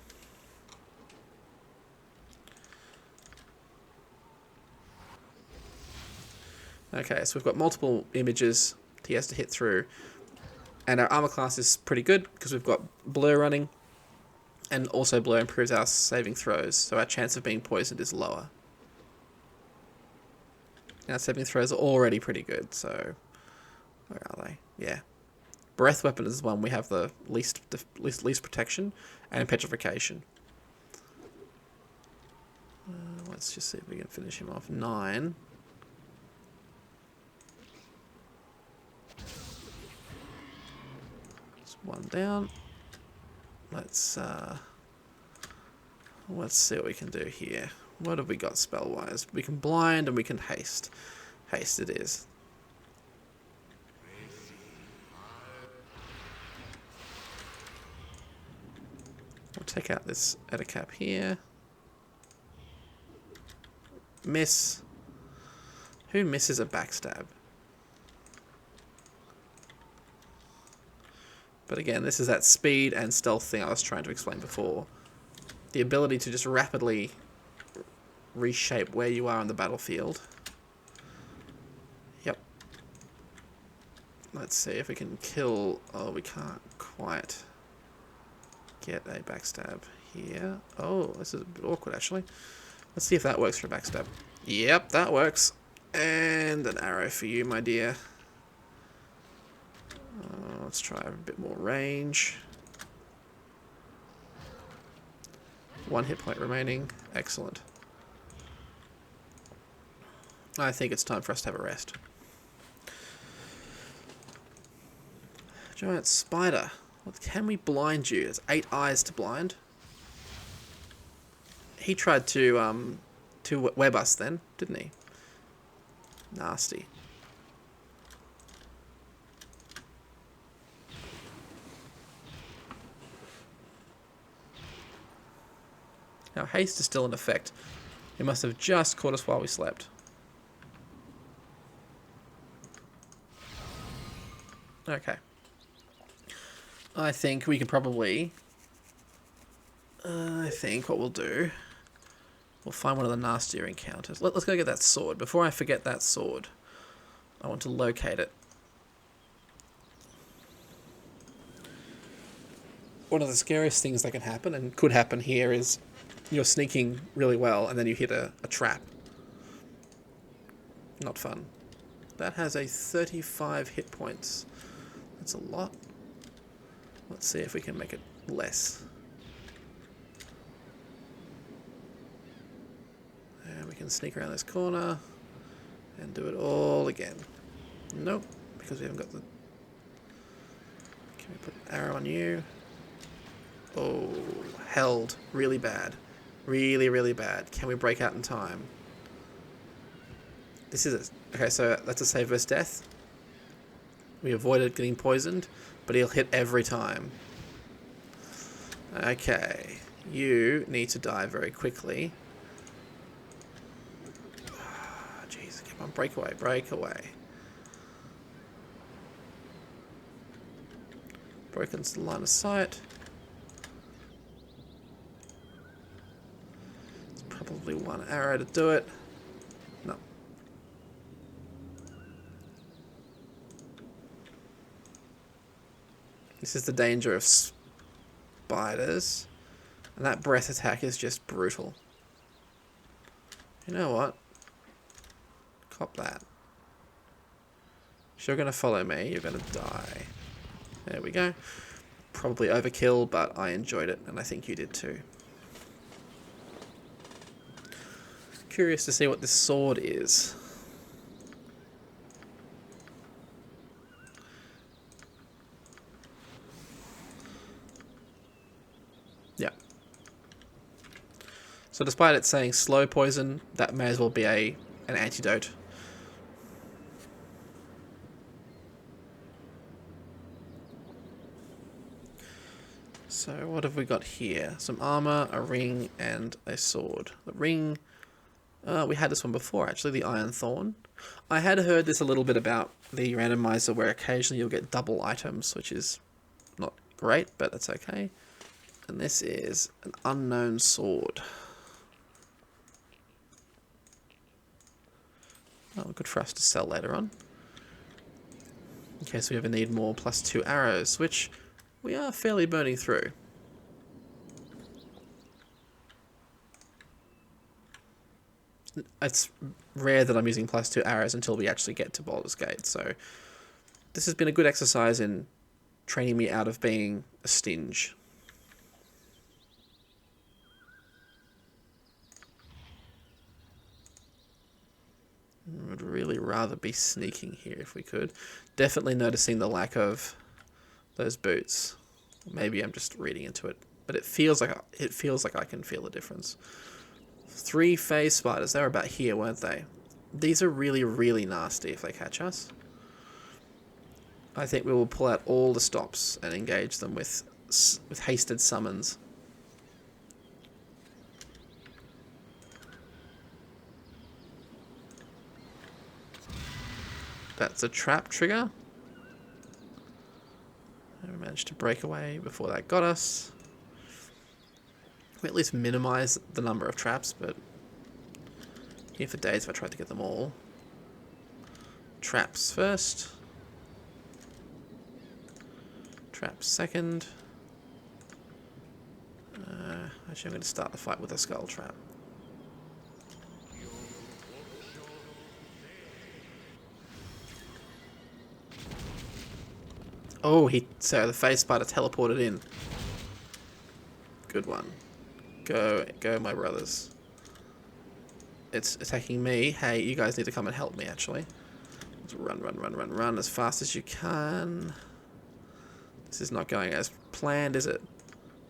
Okay, so we've got multiple images he has to hit through. And our armor class is pretty good because we've got Blur running. And also Blur improves our saving throws, so our chance of being poisoned is lower. Our saving throws are already pretty good, so... Where are they? Yeah. Breath weapon is the one we have the least protection, and petrification. Let's just see if we can finish him off. 9. It's 1 down. Let's see what we can do here. What have we got spell-wise? We can blind and we can haste. Haste it is. We'll take out this Ettercap here. Miss. Who misses a backstab? But again, this is that speed and stealth thing I was trying to explain before. The ability to just rapidly reshape where you are on the battlefield. Yep. Let's see if we can kill... Oh, we can't quite get a backstab here. Oh, this is a bit awkward, actually. Let's see if that works for a backstab. Yep, that works. And an arrow for you, my dear. Let's try a bit more range. 1 hit point remaining. Excellent. I think it's time for us to have a rest. Giant spider. What, can we blind you? There's 8 eyes to blind. He tried to web us then, didn't he? Nasty. Now, haste is still in effect. It must have just caught us while we slept. Okay. I think we can probably... I think what we'll do... We'll find one of the nastier encounters. Let's go get that sword. Before I forget that sword, I want to locate it. One of the scariest things that can happen, and could happen here, is you're sneaking really well and then you hit a trap. Not fun. That has a 35 hit points. That's a lot. Let's see if we can make it less. And we can sneak around this corner and do it all again. Nope, because we haven't got the... Can we put an arrow on you? Oh, held. Really bad. Really, really bad. Can we break out in time? This is it. Okay, so that's a save versus death. We avoided getting poisoned, but he'll hit every time. Okay. You need to die very quickly. Jeez, come on, break away, break away. Broken line of sight. It's probably 1 arrow to do it. No. This is the danger of spiders. And that breath attack is just brutal. You know what? Cop that. If you're going to follow me, you're going to die. There we go. Probably overkill, but I enjoyed it, and I think you did too. Curious to see what this sword is. Yeah. So despite it saying slow poison, that may as well be an antidote. So what have we got here? Some armor, a ring, and a sword. The ring, we had this one before actually, the Iron Thorn. I had heard this a little bit about the randomizer where occasionally you'll get double items, which is not great, but that's okay. And this is an unknown sword. Oh, good for us to sell later on. In case we ever need more +2 arrows, which we are fairly burning through. It's rare that I'm using +2 arrows until we actually get to Baldur's Gate, so this has been a good exercise in training me out of being a stinge. Would really rather be sneaking here if we could. Definitely noticing the lack of those boots. Maybe I'm just reading into it, but it feels like I can feel the difference. 3 phase spiders. They were about here, weren't they? These are really, really nasty if they catch us. I think we will pull out all the stops and engage them with hasted summons. That's a trap trigger. And we managed to break away before that got us. We at least minimize the number of traps, but here for days if I tried to get them all. Traps first. Traps second. Actually, I'm going to start the fight with a skull trap. Oh, so the phase spider teleported in. Good one. Go, my brothers. It's attacking me. Hey, you guys need to come and help me, actually. Let's run as fast as you can. This is not going as planned, is it?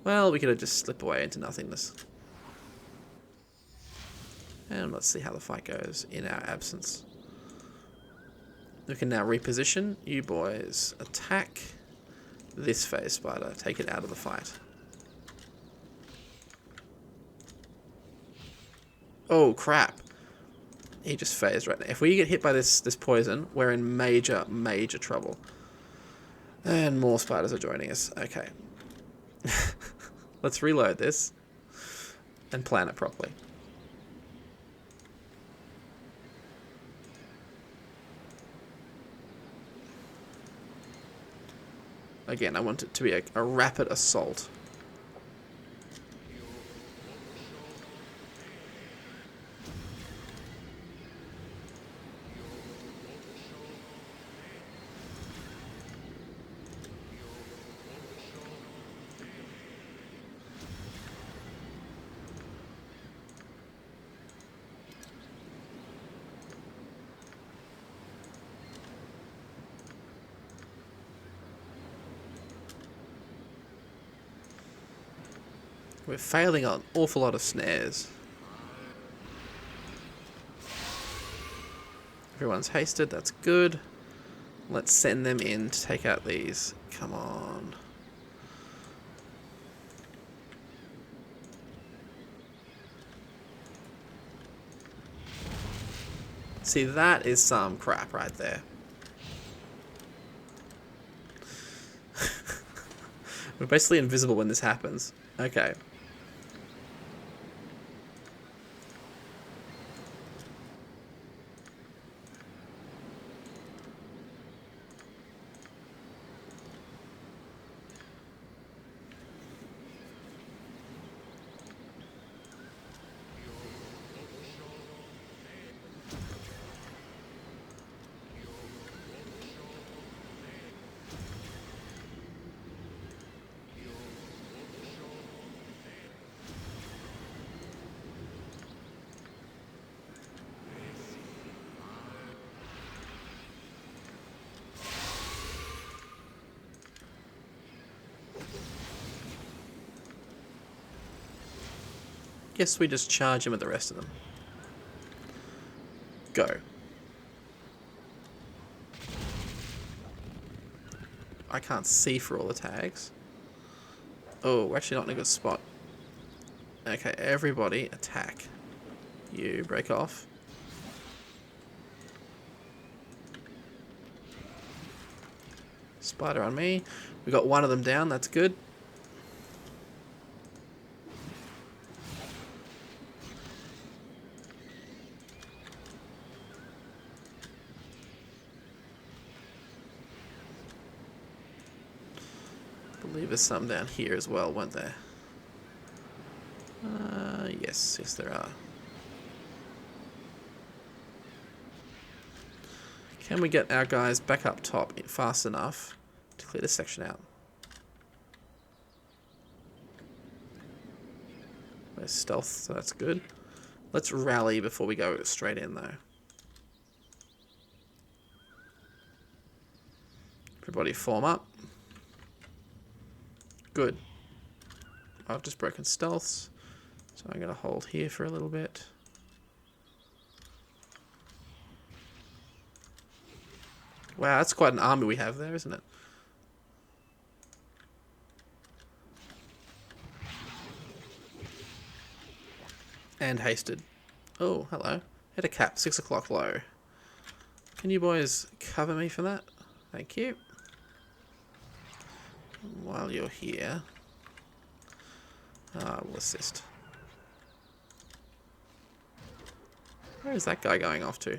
Well, we could have just slipped away into nothingness. And let's see how the fight goes in our absence. We can now reposition. You boys attack this phase spider. Take it out of the fight. Oh, crap. He just phased right now. If we get hit by this poison, we're in major, major trouble. And more spiders are joining us. Okay. Let's reload this and plan it properly. Again, I want it to be a rapid assault. We're failing on an awful lot of snares. Everyone's hasted, that's good. Let's send them in to take out these. Come on. See, that is some crap right there. We're basically invisible when this happens. Okay. Guess we just charge him with the rest of them. Go. I can't see for all the tags. Oh, we're actually not in a good spot. Okay, everybody attack. You break off. Spider on me. We got one of them down, that's good. I believe there's some down here as well, weren't there? Yes, there are. Can we get our guys back up top fast enough to clear this section out? There's stealth, so that's good. Let's rally before we go straight in, though. Everybody form up. Good. I've just broken stealths, so I'm going to hold here for a little bit. Wow, that's quite an army we have there, isn't it? And hasted. Oh, hello. Hit a cap, 6 o'clock low. Can you boys cover me for that? Thank you. While you're here, we'll assist. Where is that guy going off to?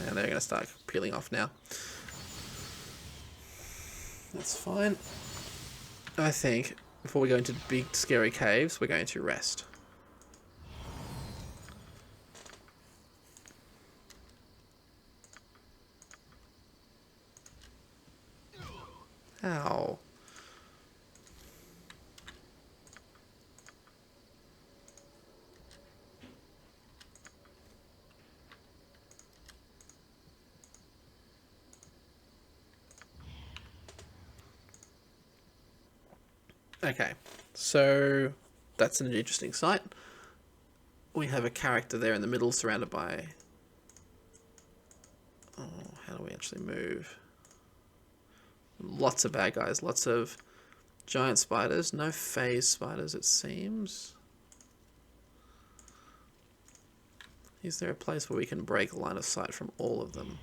And they're going to start peeling off now. That's fine. I think before we go into big scary caves, we're going to rest. Ow. Okay, so that's an interesting sight. We have a character there in the middle surrounded by... Oh, how do we actually move? Lots of bad guys, lots of giant spiders, no phase spiders it seems. Is there a place where we can break line of sight from all of them?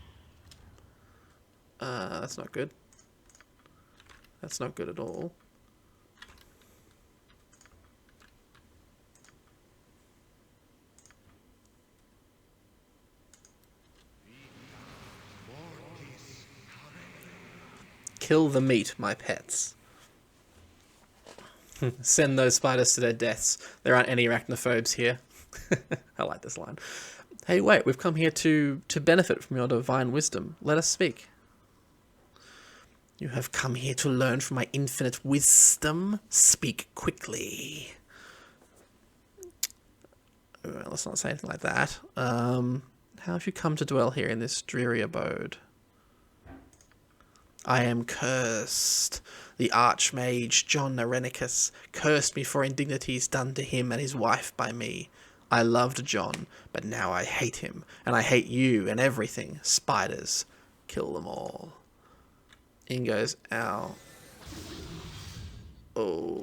That's not good. That's not good at all. Kill the meat, my pets. Send those spiders to their deaths. There aren't any arachnophobes here. I like this line. Hey, wait, we've come here to benefit from your divine wisdom. Let us speak. You have come here to learn from my infinite wisdom. Speak quickly. Well, let's not say anything like that. How have you come to dwell here in this dreary abode? I am cursed. The Archmage John Arenicus cursed me for indignities done to him and his wife by me. I loved John, but now I hate him, and I hate you and everything. Spiders. Kill them all. In goes, ow. Oh.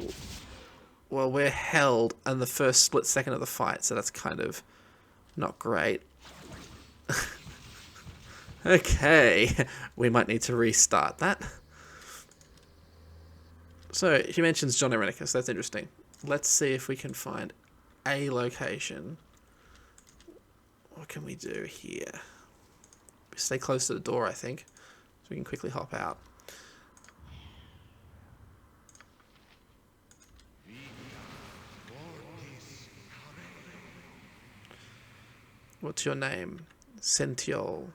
Well, we're held in the first split second of the fight, so that's kind of not great. Okay, we might need to restart that. So, he mentions John Arenicus, that's interesting. Let's see if we can find a location. What can we do here? Stay close to the door, I think, so we can quickly hop out. What's your name? Sentiol.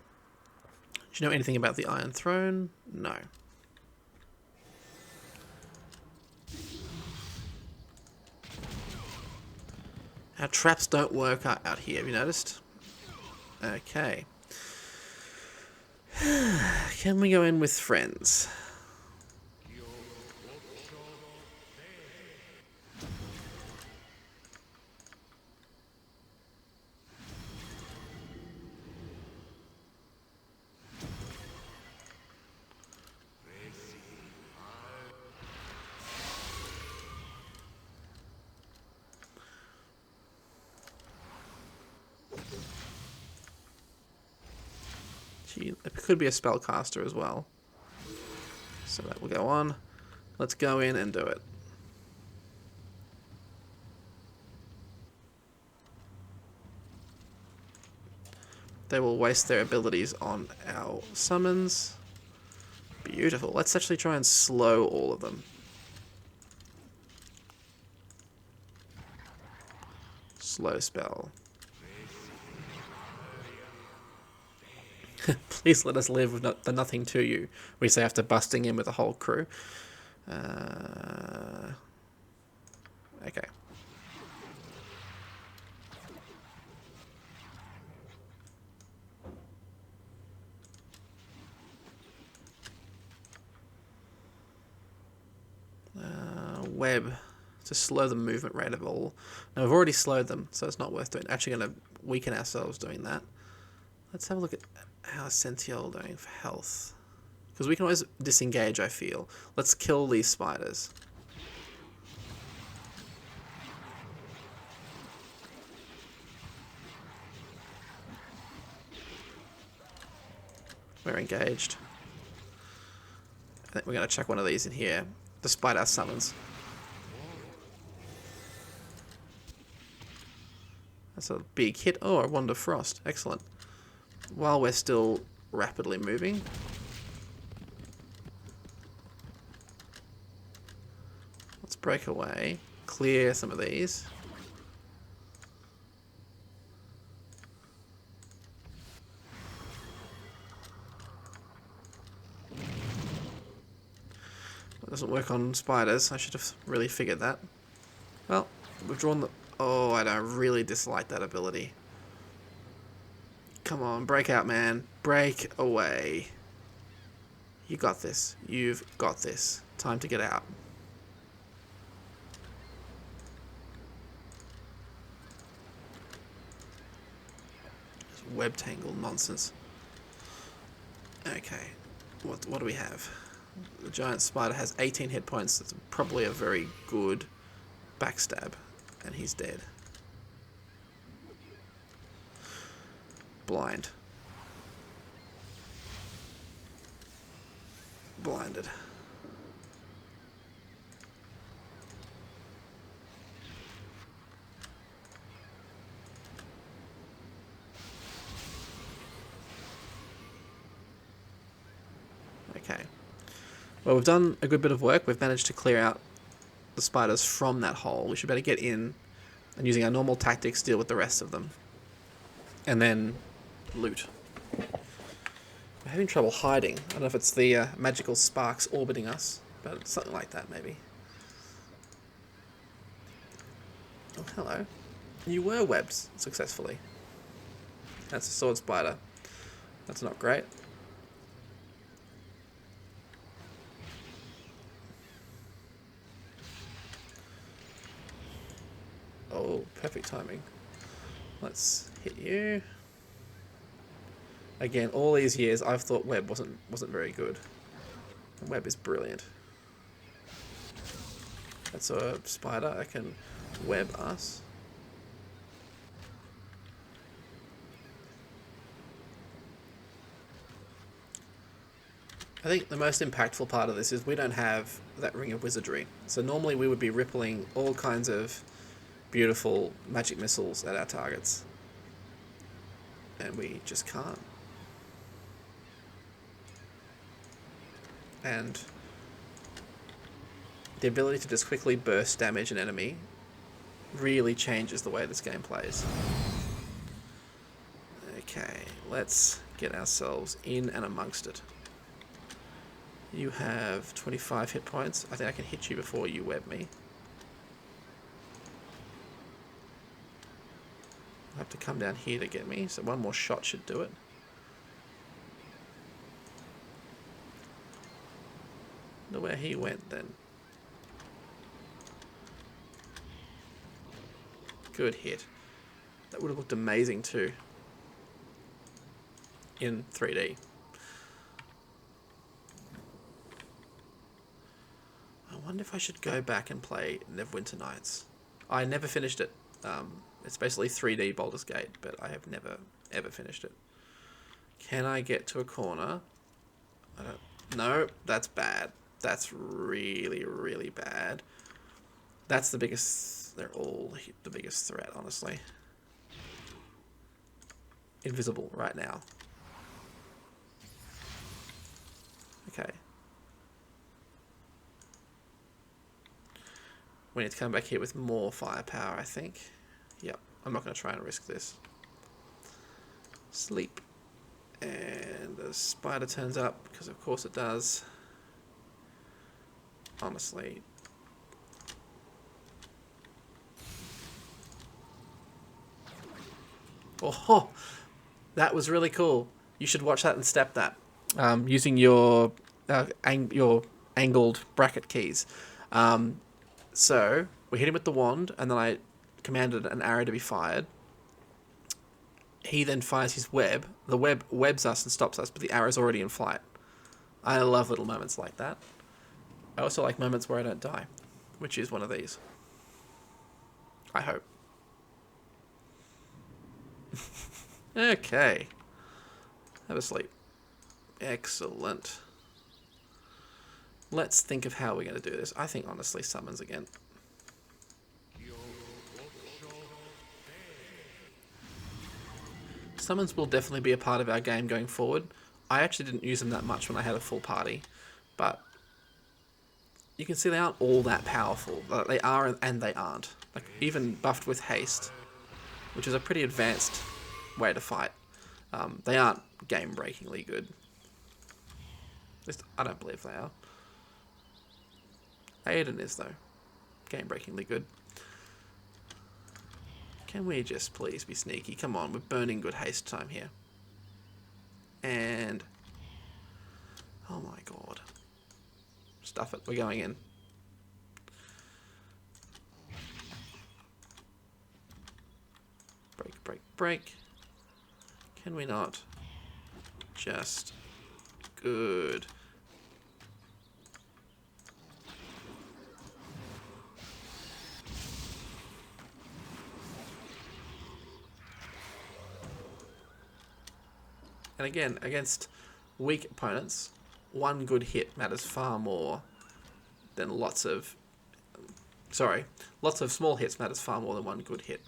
Do you know anything about the Iron Throne? No. Our traps don't work out here, have you noticed? Okay. Can we go in with friends? It could be a spellcaster as well. So that will go on. Let's go in and do it. They will waste their abilities on our summons. Beautiful. Let's actually try and slow all of them. Slow spell. Please let us live with the nothing to you, we say after busting in with the whole crew. Okay. Web to slow the movement rate of all. Now we've already slowed them, so it's not worth doing. Actually going to weaken ourselves doing that. Let's have a look at how Sentiol doing for health. Because we can always disengage, I feel. Let's kill these spiders. We're engaged. I think we're going to chuck one of these in here, despite our summons. That's a big hit. Oh, a Wand of Frost. Excellent. While we're still rapidly moving. Let's break away. Clear some of these. That doesn't work on spiders. I should have really figured that. Well, we've drawn the... Oh, I don't really dislike that ability. Come on, break out, man. Break away. You got this. You've got this. Time to get out. This web tangle nonsense. Okay. What do we have? The giant spider has 18 hit points. That's probably a very good backstab. And he's dead. Blind. Blinded. Okay. Well, we've done a good bit of work. We've managed to clear out the spiders from that hole. We should better get in and using our normal tactics deal with the rest of them. And then loot. We're having trouble hiding. I don't know if it's the magical sparks orbiting us, but it's something like that maybe. Oh, hello. You were webbed successfully. That's a sword spider. That's not great. Oh, perfect timing. Let's hit you. Again, all these years I've thought web wasn't very good. And web is brilliant. That's a spider. I can web us. I think the most impactful part of this is we don't have that ring of wizardry. So normally we would be rippling all kinds of beautiful magic missiles at our targets. And we just can't. And the ability to just quickly burst damage an enemy really changes the way this game plays. Okay, let's get ourselves in and amongst it. You have 25 hit points. I think I can hit you before you web me. I'll have to come down here to get me, so one more shot should do it. Wonder where he went then. Good hit. That would have looked amazing too. In 3D. I wonder if I should go back and play Neverwinter Nights. I never finished it. It's basically 3D Baldur's Gate, but I have never, ever finished it. Can I get to a corner? I don't... No, that's bad. That's really, really bad. That's the biggest... They're all the biggest threat, honestly. Invisible right now. Okay. We need to come back here with more firepower, I think. Yep, I'm not going to try and risk this. Sleep. And the spider turns up, because of course it does. Honestly. Oh, that was really cool. You should watch that and step that. Using your angled bracket keys. So, we hit him with the wand, and then I commanded an arrow to be fired. He then fires his web. The web webs us and stops us, but the arrow's already in flight. I love little moments like that. I also like moments where I don't die, which is one of these. I hope. Okay. Have a sleep. Excellent. Let's think of how we're going to do this. I think, honestly, summons again. Summons will definitely be a part of our game going forward. I actually didn't use them that much when I had a full party, but you can see they aren't all that powerful. They are and they aren't. Like, even buffed with haste, which is a pretty advanced way to fight, they aren't game-breakingly good. At least, I don't believe they are. Aodhan is, though. Game-breakingly good. Can we just please be sneaky? Come on, we're burning good haste time here. And... oh my god. Stuff it, we're going in. Break, break, break. Can we not? Just... good. And again, against weak opponents, one good hit matters far more than lots of... sorry, lots of small hits matters far more than one good hit.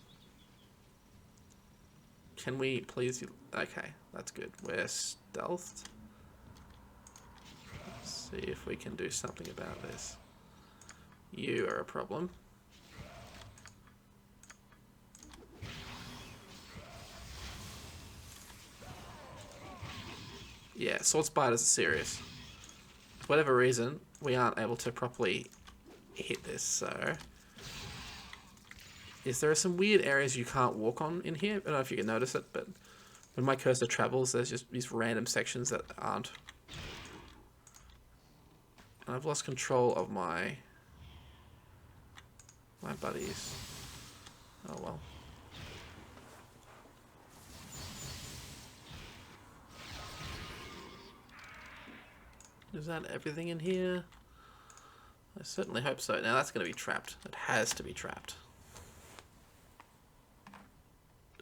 Can we please... okay, that's good. We're stealthed. Let's see if we can do something about this. You are a problem. Yeah, sword spiders are serious. For whatever reason, we aren't able to properly hit this, so... yes, there are some weird areas you can't walk on in here. I don't know if you can notice it, but when my cursor travels, there's just these random sections that aren't. And I've lost control of my buddies. Oh well. Is that everything in here? I certainly hope so. Now that's going to be trapped. It has to be trapped.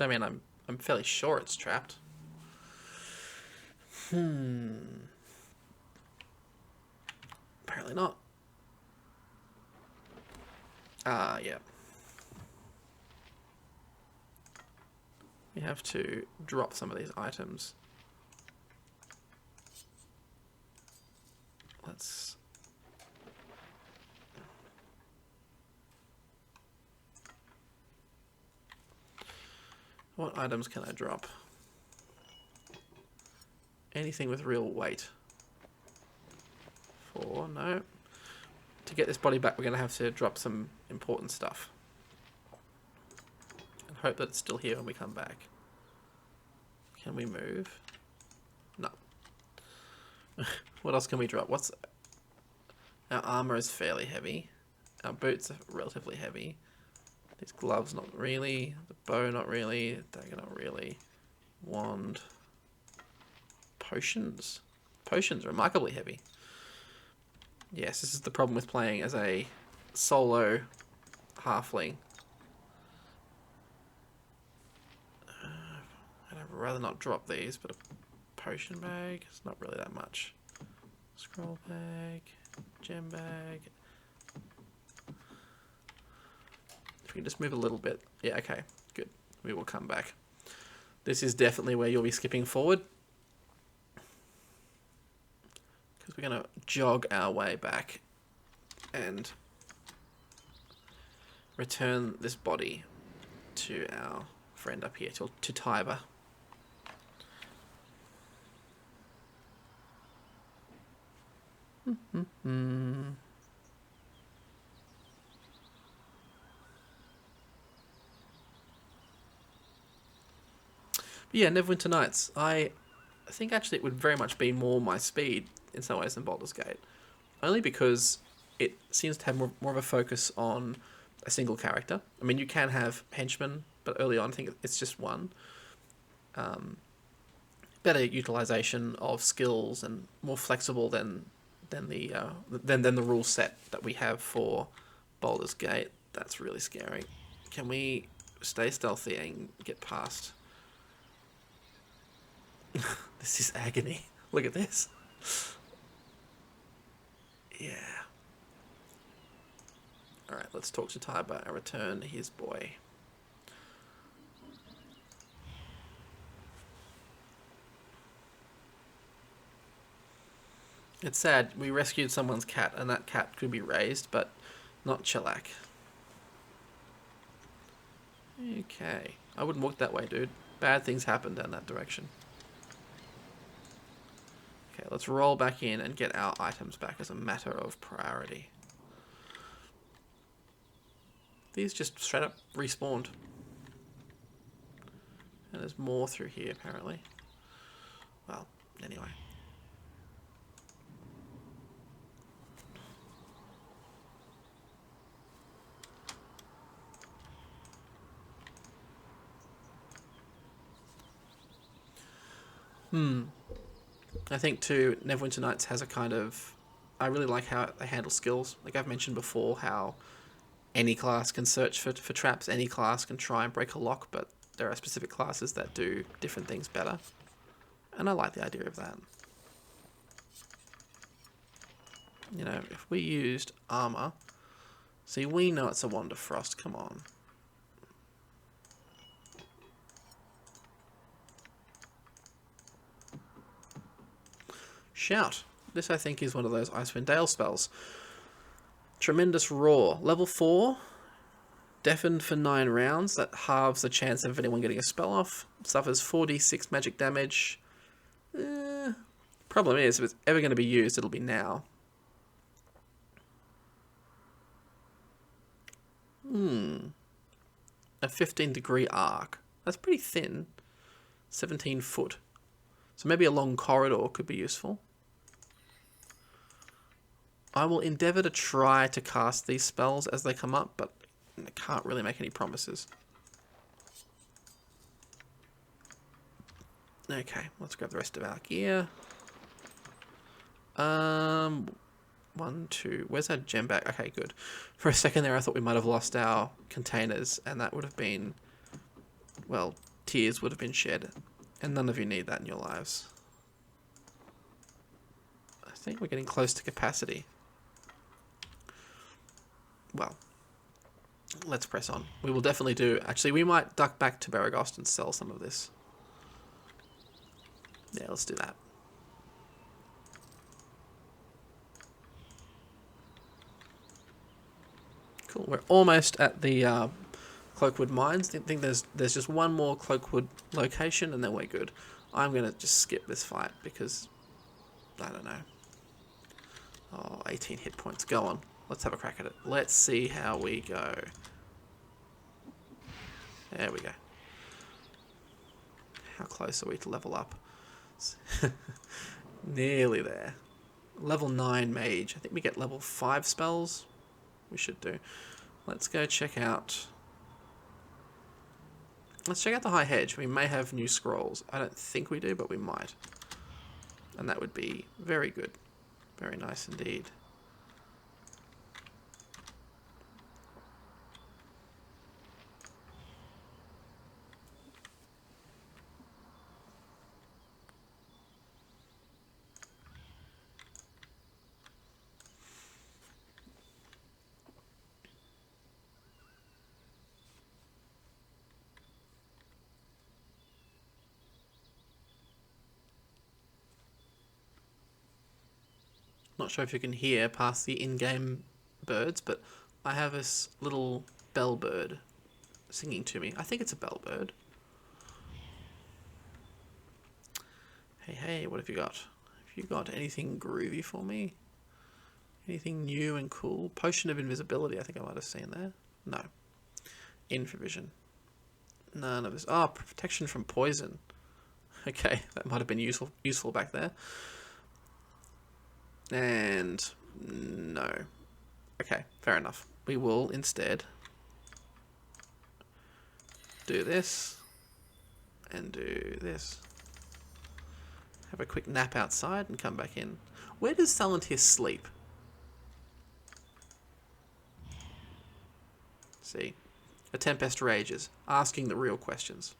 I mean, I'm fairly sure it's trapped. Apparently not. Ah, yeah. We have to drop some of these items. Let's... what items can I drop? Anything with real weight. 4, no. To get this body back, we're going to have to drop some important stuff. And hope that it's still here when we come back. Can we move? No. What else can we drop? What's... our armor is fairly heavy. Our boots are relatively heavy. These gloves, not really. The bow, not really. Dagger, not really. Wand. Potions. Potions, remarkably heavy. Yes, this is the problem with playing as a solo halfling. I'd rather not drop these, but potion bag. It's not really that much. Scroll bag, gem bag. If we can just move a little bit. Yeah, okay, good. We will come back. This is definitely where you'll be skipping forward, because we're going to jog our way back and return this body to our friend up here, to Tiber. But yeah, Neverwinter Nights. I think actually it would very much be more my speed in some ways than Baldur's Gate. Only because it seems to have more of a focus on a single character. I mean, you can have henchmen, but early on I think it's just one. Better utilization of skills and more flexible than the rule set that we have for Baldur's Gate. That's really scary. Can we stay stealthy and get past? This is agony. Look at this. Yeah. Alright, let's talk to Tiber and return his boy. It's sad. We rescued someone's cat, and that cat could be raised, but not Shellac. Okay. I wouldn't walk that way, dude. Bad things happen down that direction. Okay, let's roll back in and get our items back as a matter of priority. These just straight up respawned. And there's more through here, apparently. Well, anyway. I think too, Neverwinter Nights has a kind of... I really like how they handle skills. Like I've mentioned before, how any class can search for traps, any class can try and break a lock, but there are specific classes that do different things better. And I like the idea of that. You know, if we used armor... See, we know it's a Wand of Frost, come on. Shout. This, I think, is one of those Icewind Dale spells. Tremendous Roar. Level 4. Deafened for 9 rounds. That halves the chance of anyone getting a spell off. Suffers 4d6 magic damage. Problem is, if it's ever going to be used, it'll be now. A 15-degree arc. That's pretty thin. 17 foot. So maybe a long corridor could be useful. I will endeavour to try to cast these spells as they come up, but I can't really make any promises. Okay, let's grab the rest of our gear. 1, 2... Where's our gem bag? Okay, good. For a second there I thought we might have lost our containers, and that would have been... Well, tears would have been shed. And none of you need that in your lives. I think we're getting close to capacity. Well, let's press on. We will definitely do... Actually, we might duck back to Baragost and sell some of this. Yeah, let's do that. Cool. We're almost at the Cloakwood mines. I think there's just one more Cloakwood location and then we're good. I'm going to just skip this fight because... I don't know. Oh, 18 hit points. Go on. Let's have a crack at it. Let's see how we go. There we go. How close are we to level up? Nearly there. Level 9 mage. I think we get level 5 spells. We should do. Let's go check out... Let's check out the High Hedge. We may have new scrolls. I don't think we do, but we might. And that would be very good. Very nice indeed. Not sure if you can hear past the in-game birds, but I have this little bell bird singing to me. I think it's a bell bird. Hey, what have you got? Have you got anything groovy for me? Anything new and cool? Potion of invisibility, I think I might have seen there. No. Infravision. None of this. Oh, protection from poison. Okay, that might have been useful back there. And no. Okay, fair enough. We will instead do this and do this. Have a quick nap outside and come back in. Where does Salantir sleep? See, a Tempest rages, asking the real questions.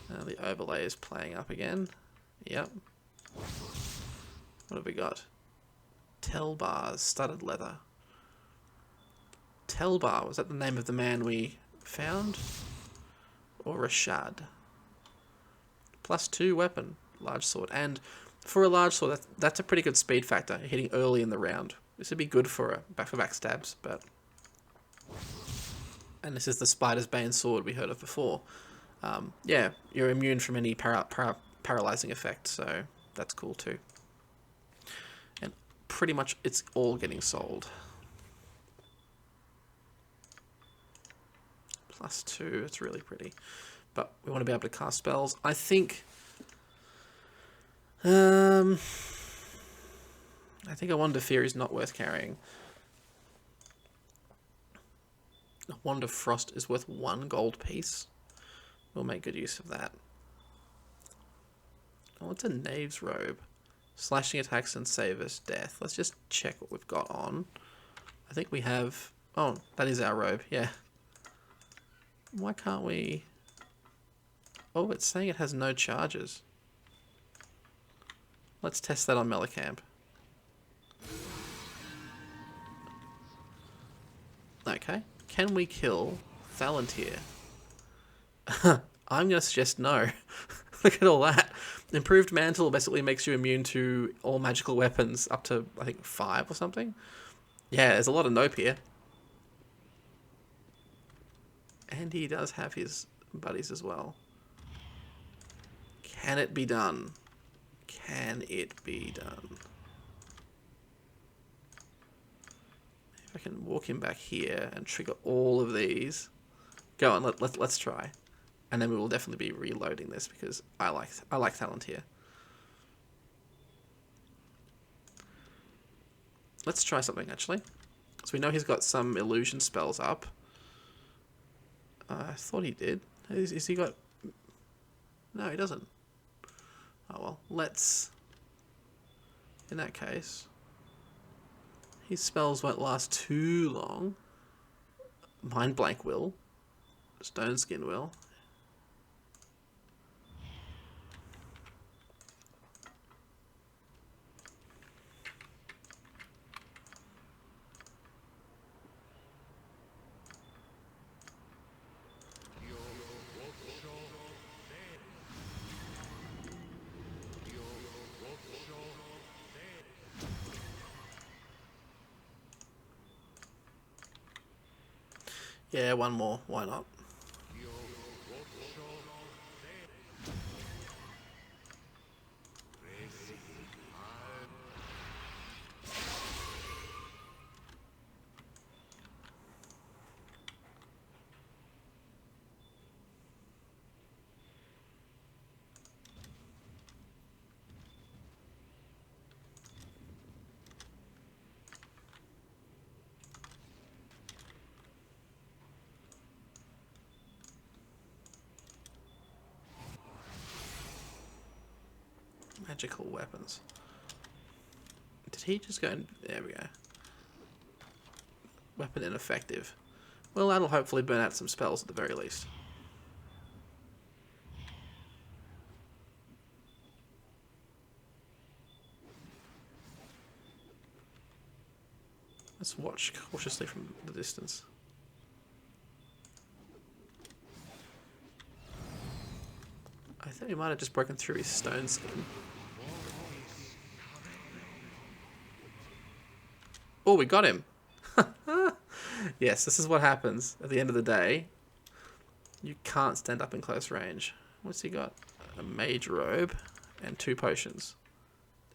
Now the overlay is playing up again. Yep. What have we got? Telbar's studded leather. Telbar, was that the name of the man we found? Or Rashad? +2 weapon, large sword. And for a large sword, that's a pretty good speed factor, hitting early in the round. This would be good for backstabs, but... And this is the Spider's Bane sword we heard of before. Yeah, you're immune from any paralyzing effect, so that's cool too. And pretty much it's all getting sold. +2, it's really pretty. But we want to be able to cast spells. I think... I think a Wand of Fear is not worth carrying. A Wand of Frost is worth 1 gold piece. We'll make good use of that. Oh, it's a Knave's Robe. Slashing attacks and save us death. Let's just check what we've got on. I think we have... Oh, that is our robe, yeah. Why can't we... Oh, it's saying it has no charges. Let's test that on Mellicamp. Okay. Can we kill Thalantir? I'm going to suggest no. Look at all that. Improved Mantle basically makes you immune to all magical weapons up to, I think, 5 or something. Yeah, there's a lot of nope here. And he does have his buddies as well. Can it be done? Can it be done? If I can walk him back here and trigger all of these. Go on, let's try. And then we will definitely be reloading this because I like Thalantir. Let's try something actually. So we know he's got some illusion spells up. I thought he did. Is he got... No, he doesn't. Oh well, let's... In that case... His spells won't last too long. Mind Blank will. Stone Skin will. Yeah, one more. Why not? Magical weapons. Did he just go and... There we go. Weapon ineffective. Well, that'll hopefully burn out some spells at the very least. Let's watch cautiously from the distance. I think we might have just broken through his stone skin. Oh, we got him. Yes, this is what happens at the end of the day. You can't stand up in close range. What's he got? A mage robe and 2 potions.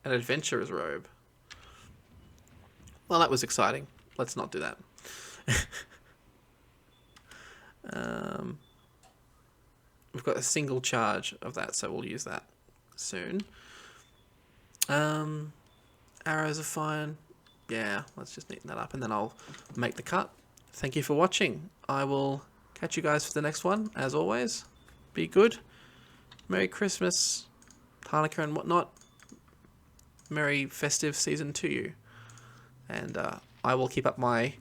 An adventurer's robe. Well, that was exciting. Let's not do that. We've got a single charge of that, so we'll use that soon. Arrows are fine. Yeah, let's just neaten that up and then I'll make the cut. Thank you for watching. I will catch you guys for the next one. As always, be good. Merry Christmas, Hanukkah and whatnot. Merry festive season to you. And I will keep up my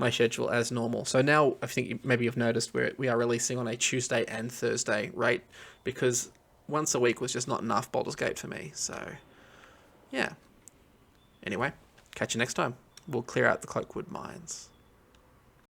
schedule as normal. So now I think maybe you've noticed we are releasing on a Tuesday and Thursday rate because once a week was just not enough Baldur's Gate for me. So yeah. Anyway, catch you next time. We'll clear out the Cloakwood mines.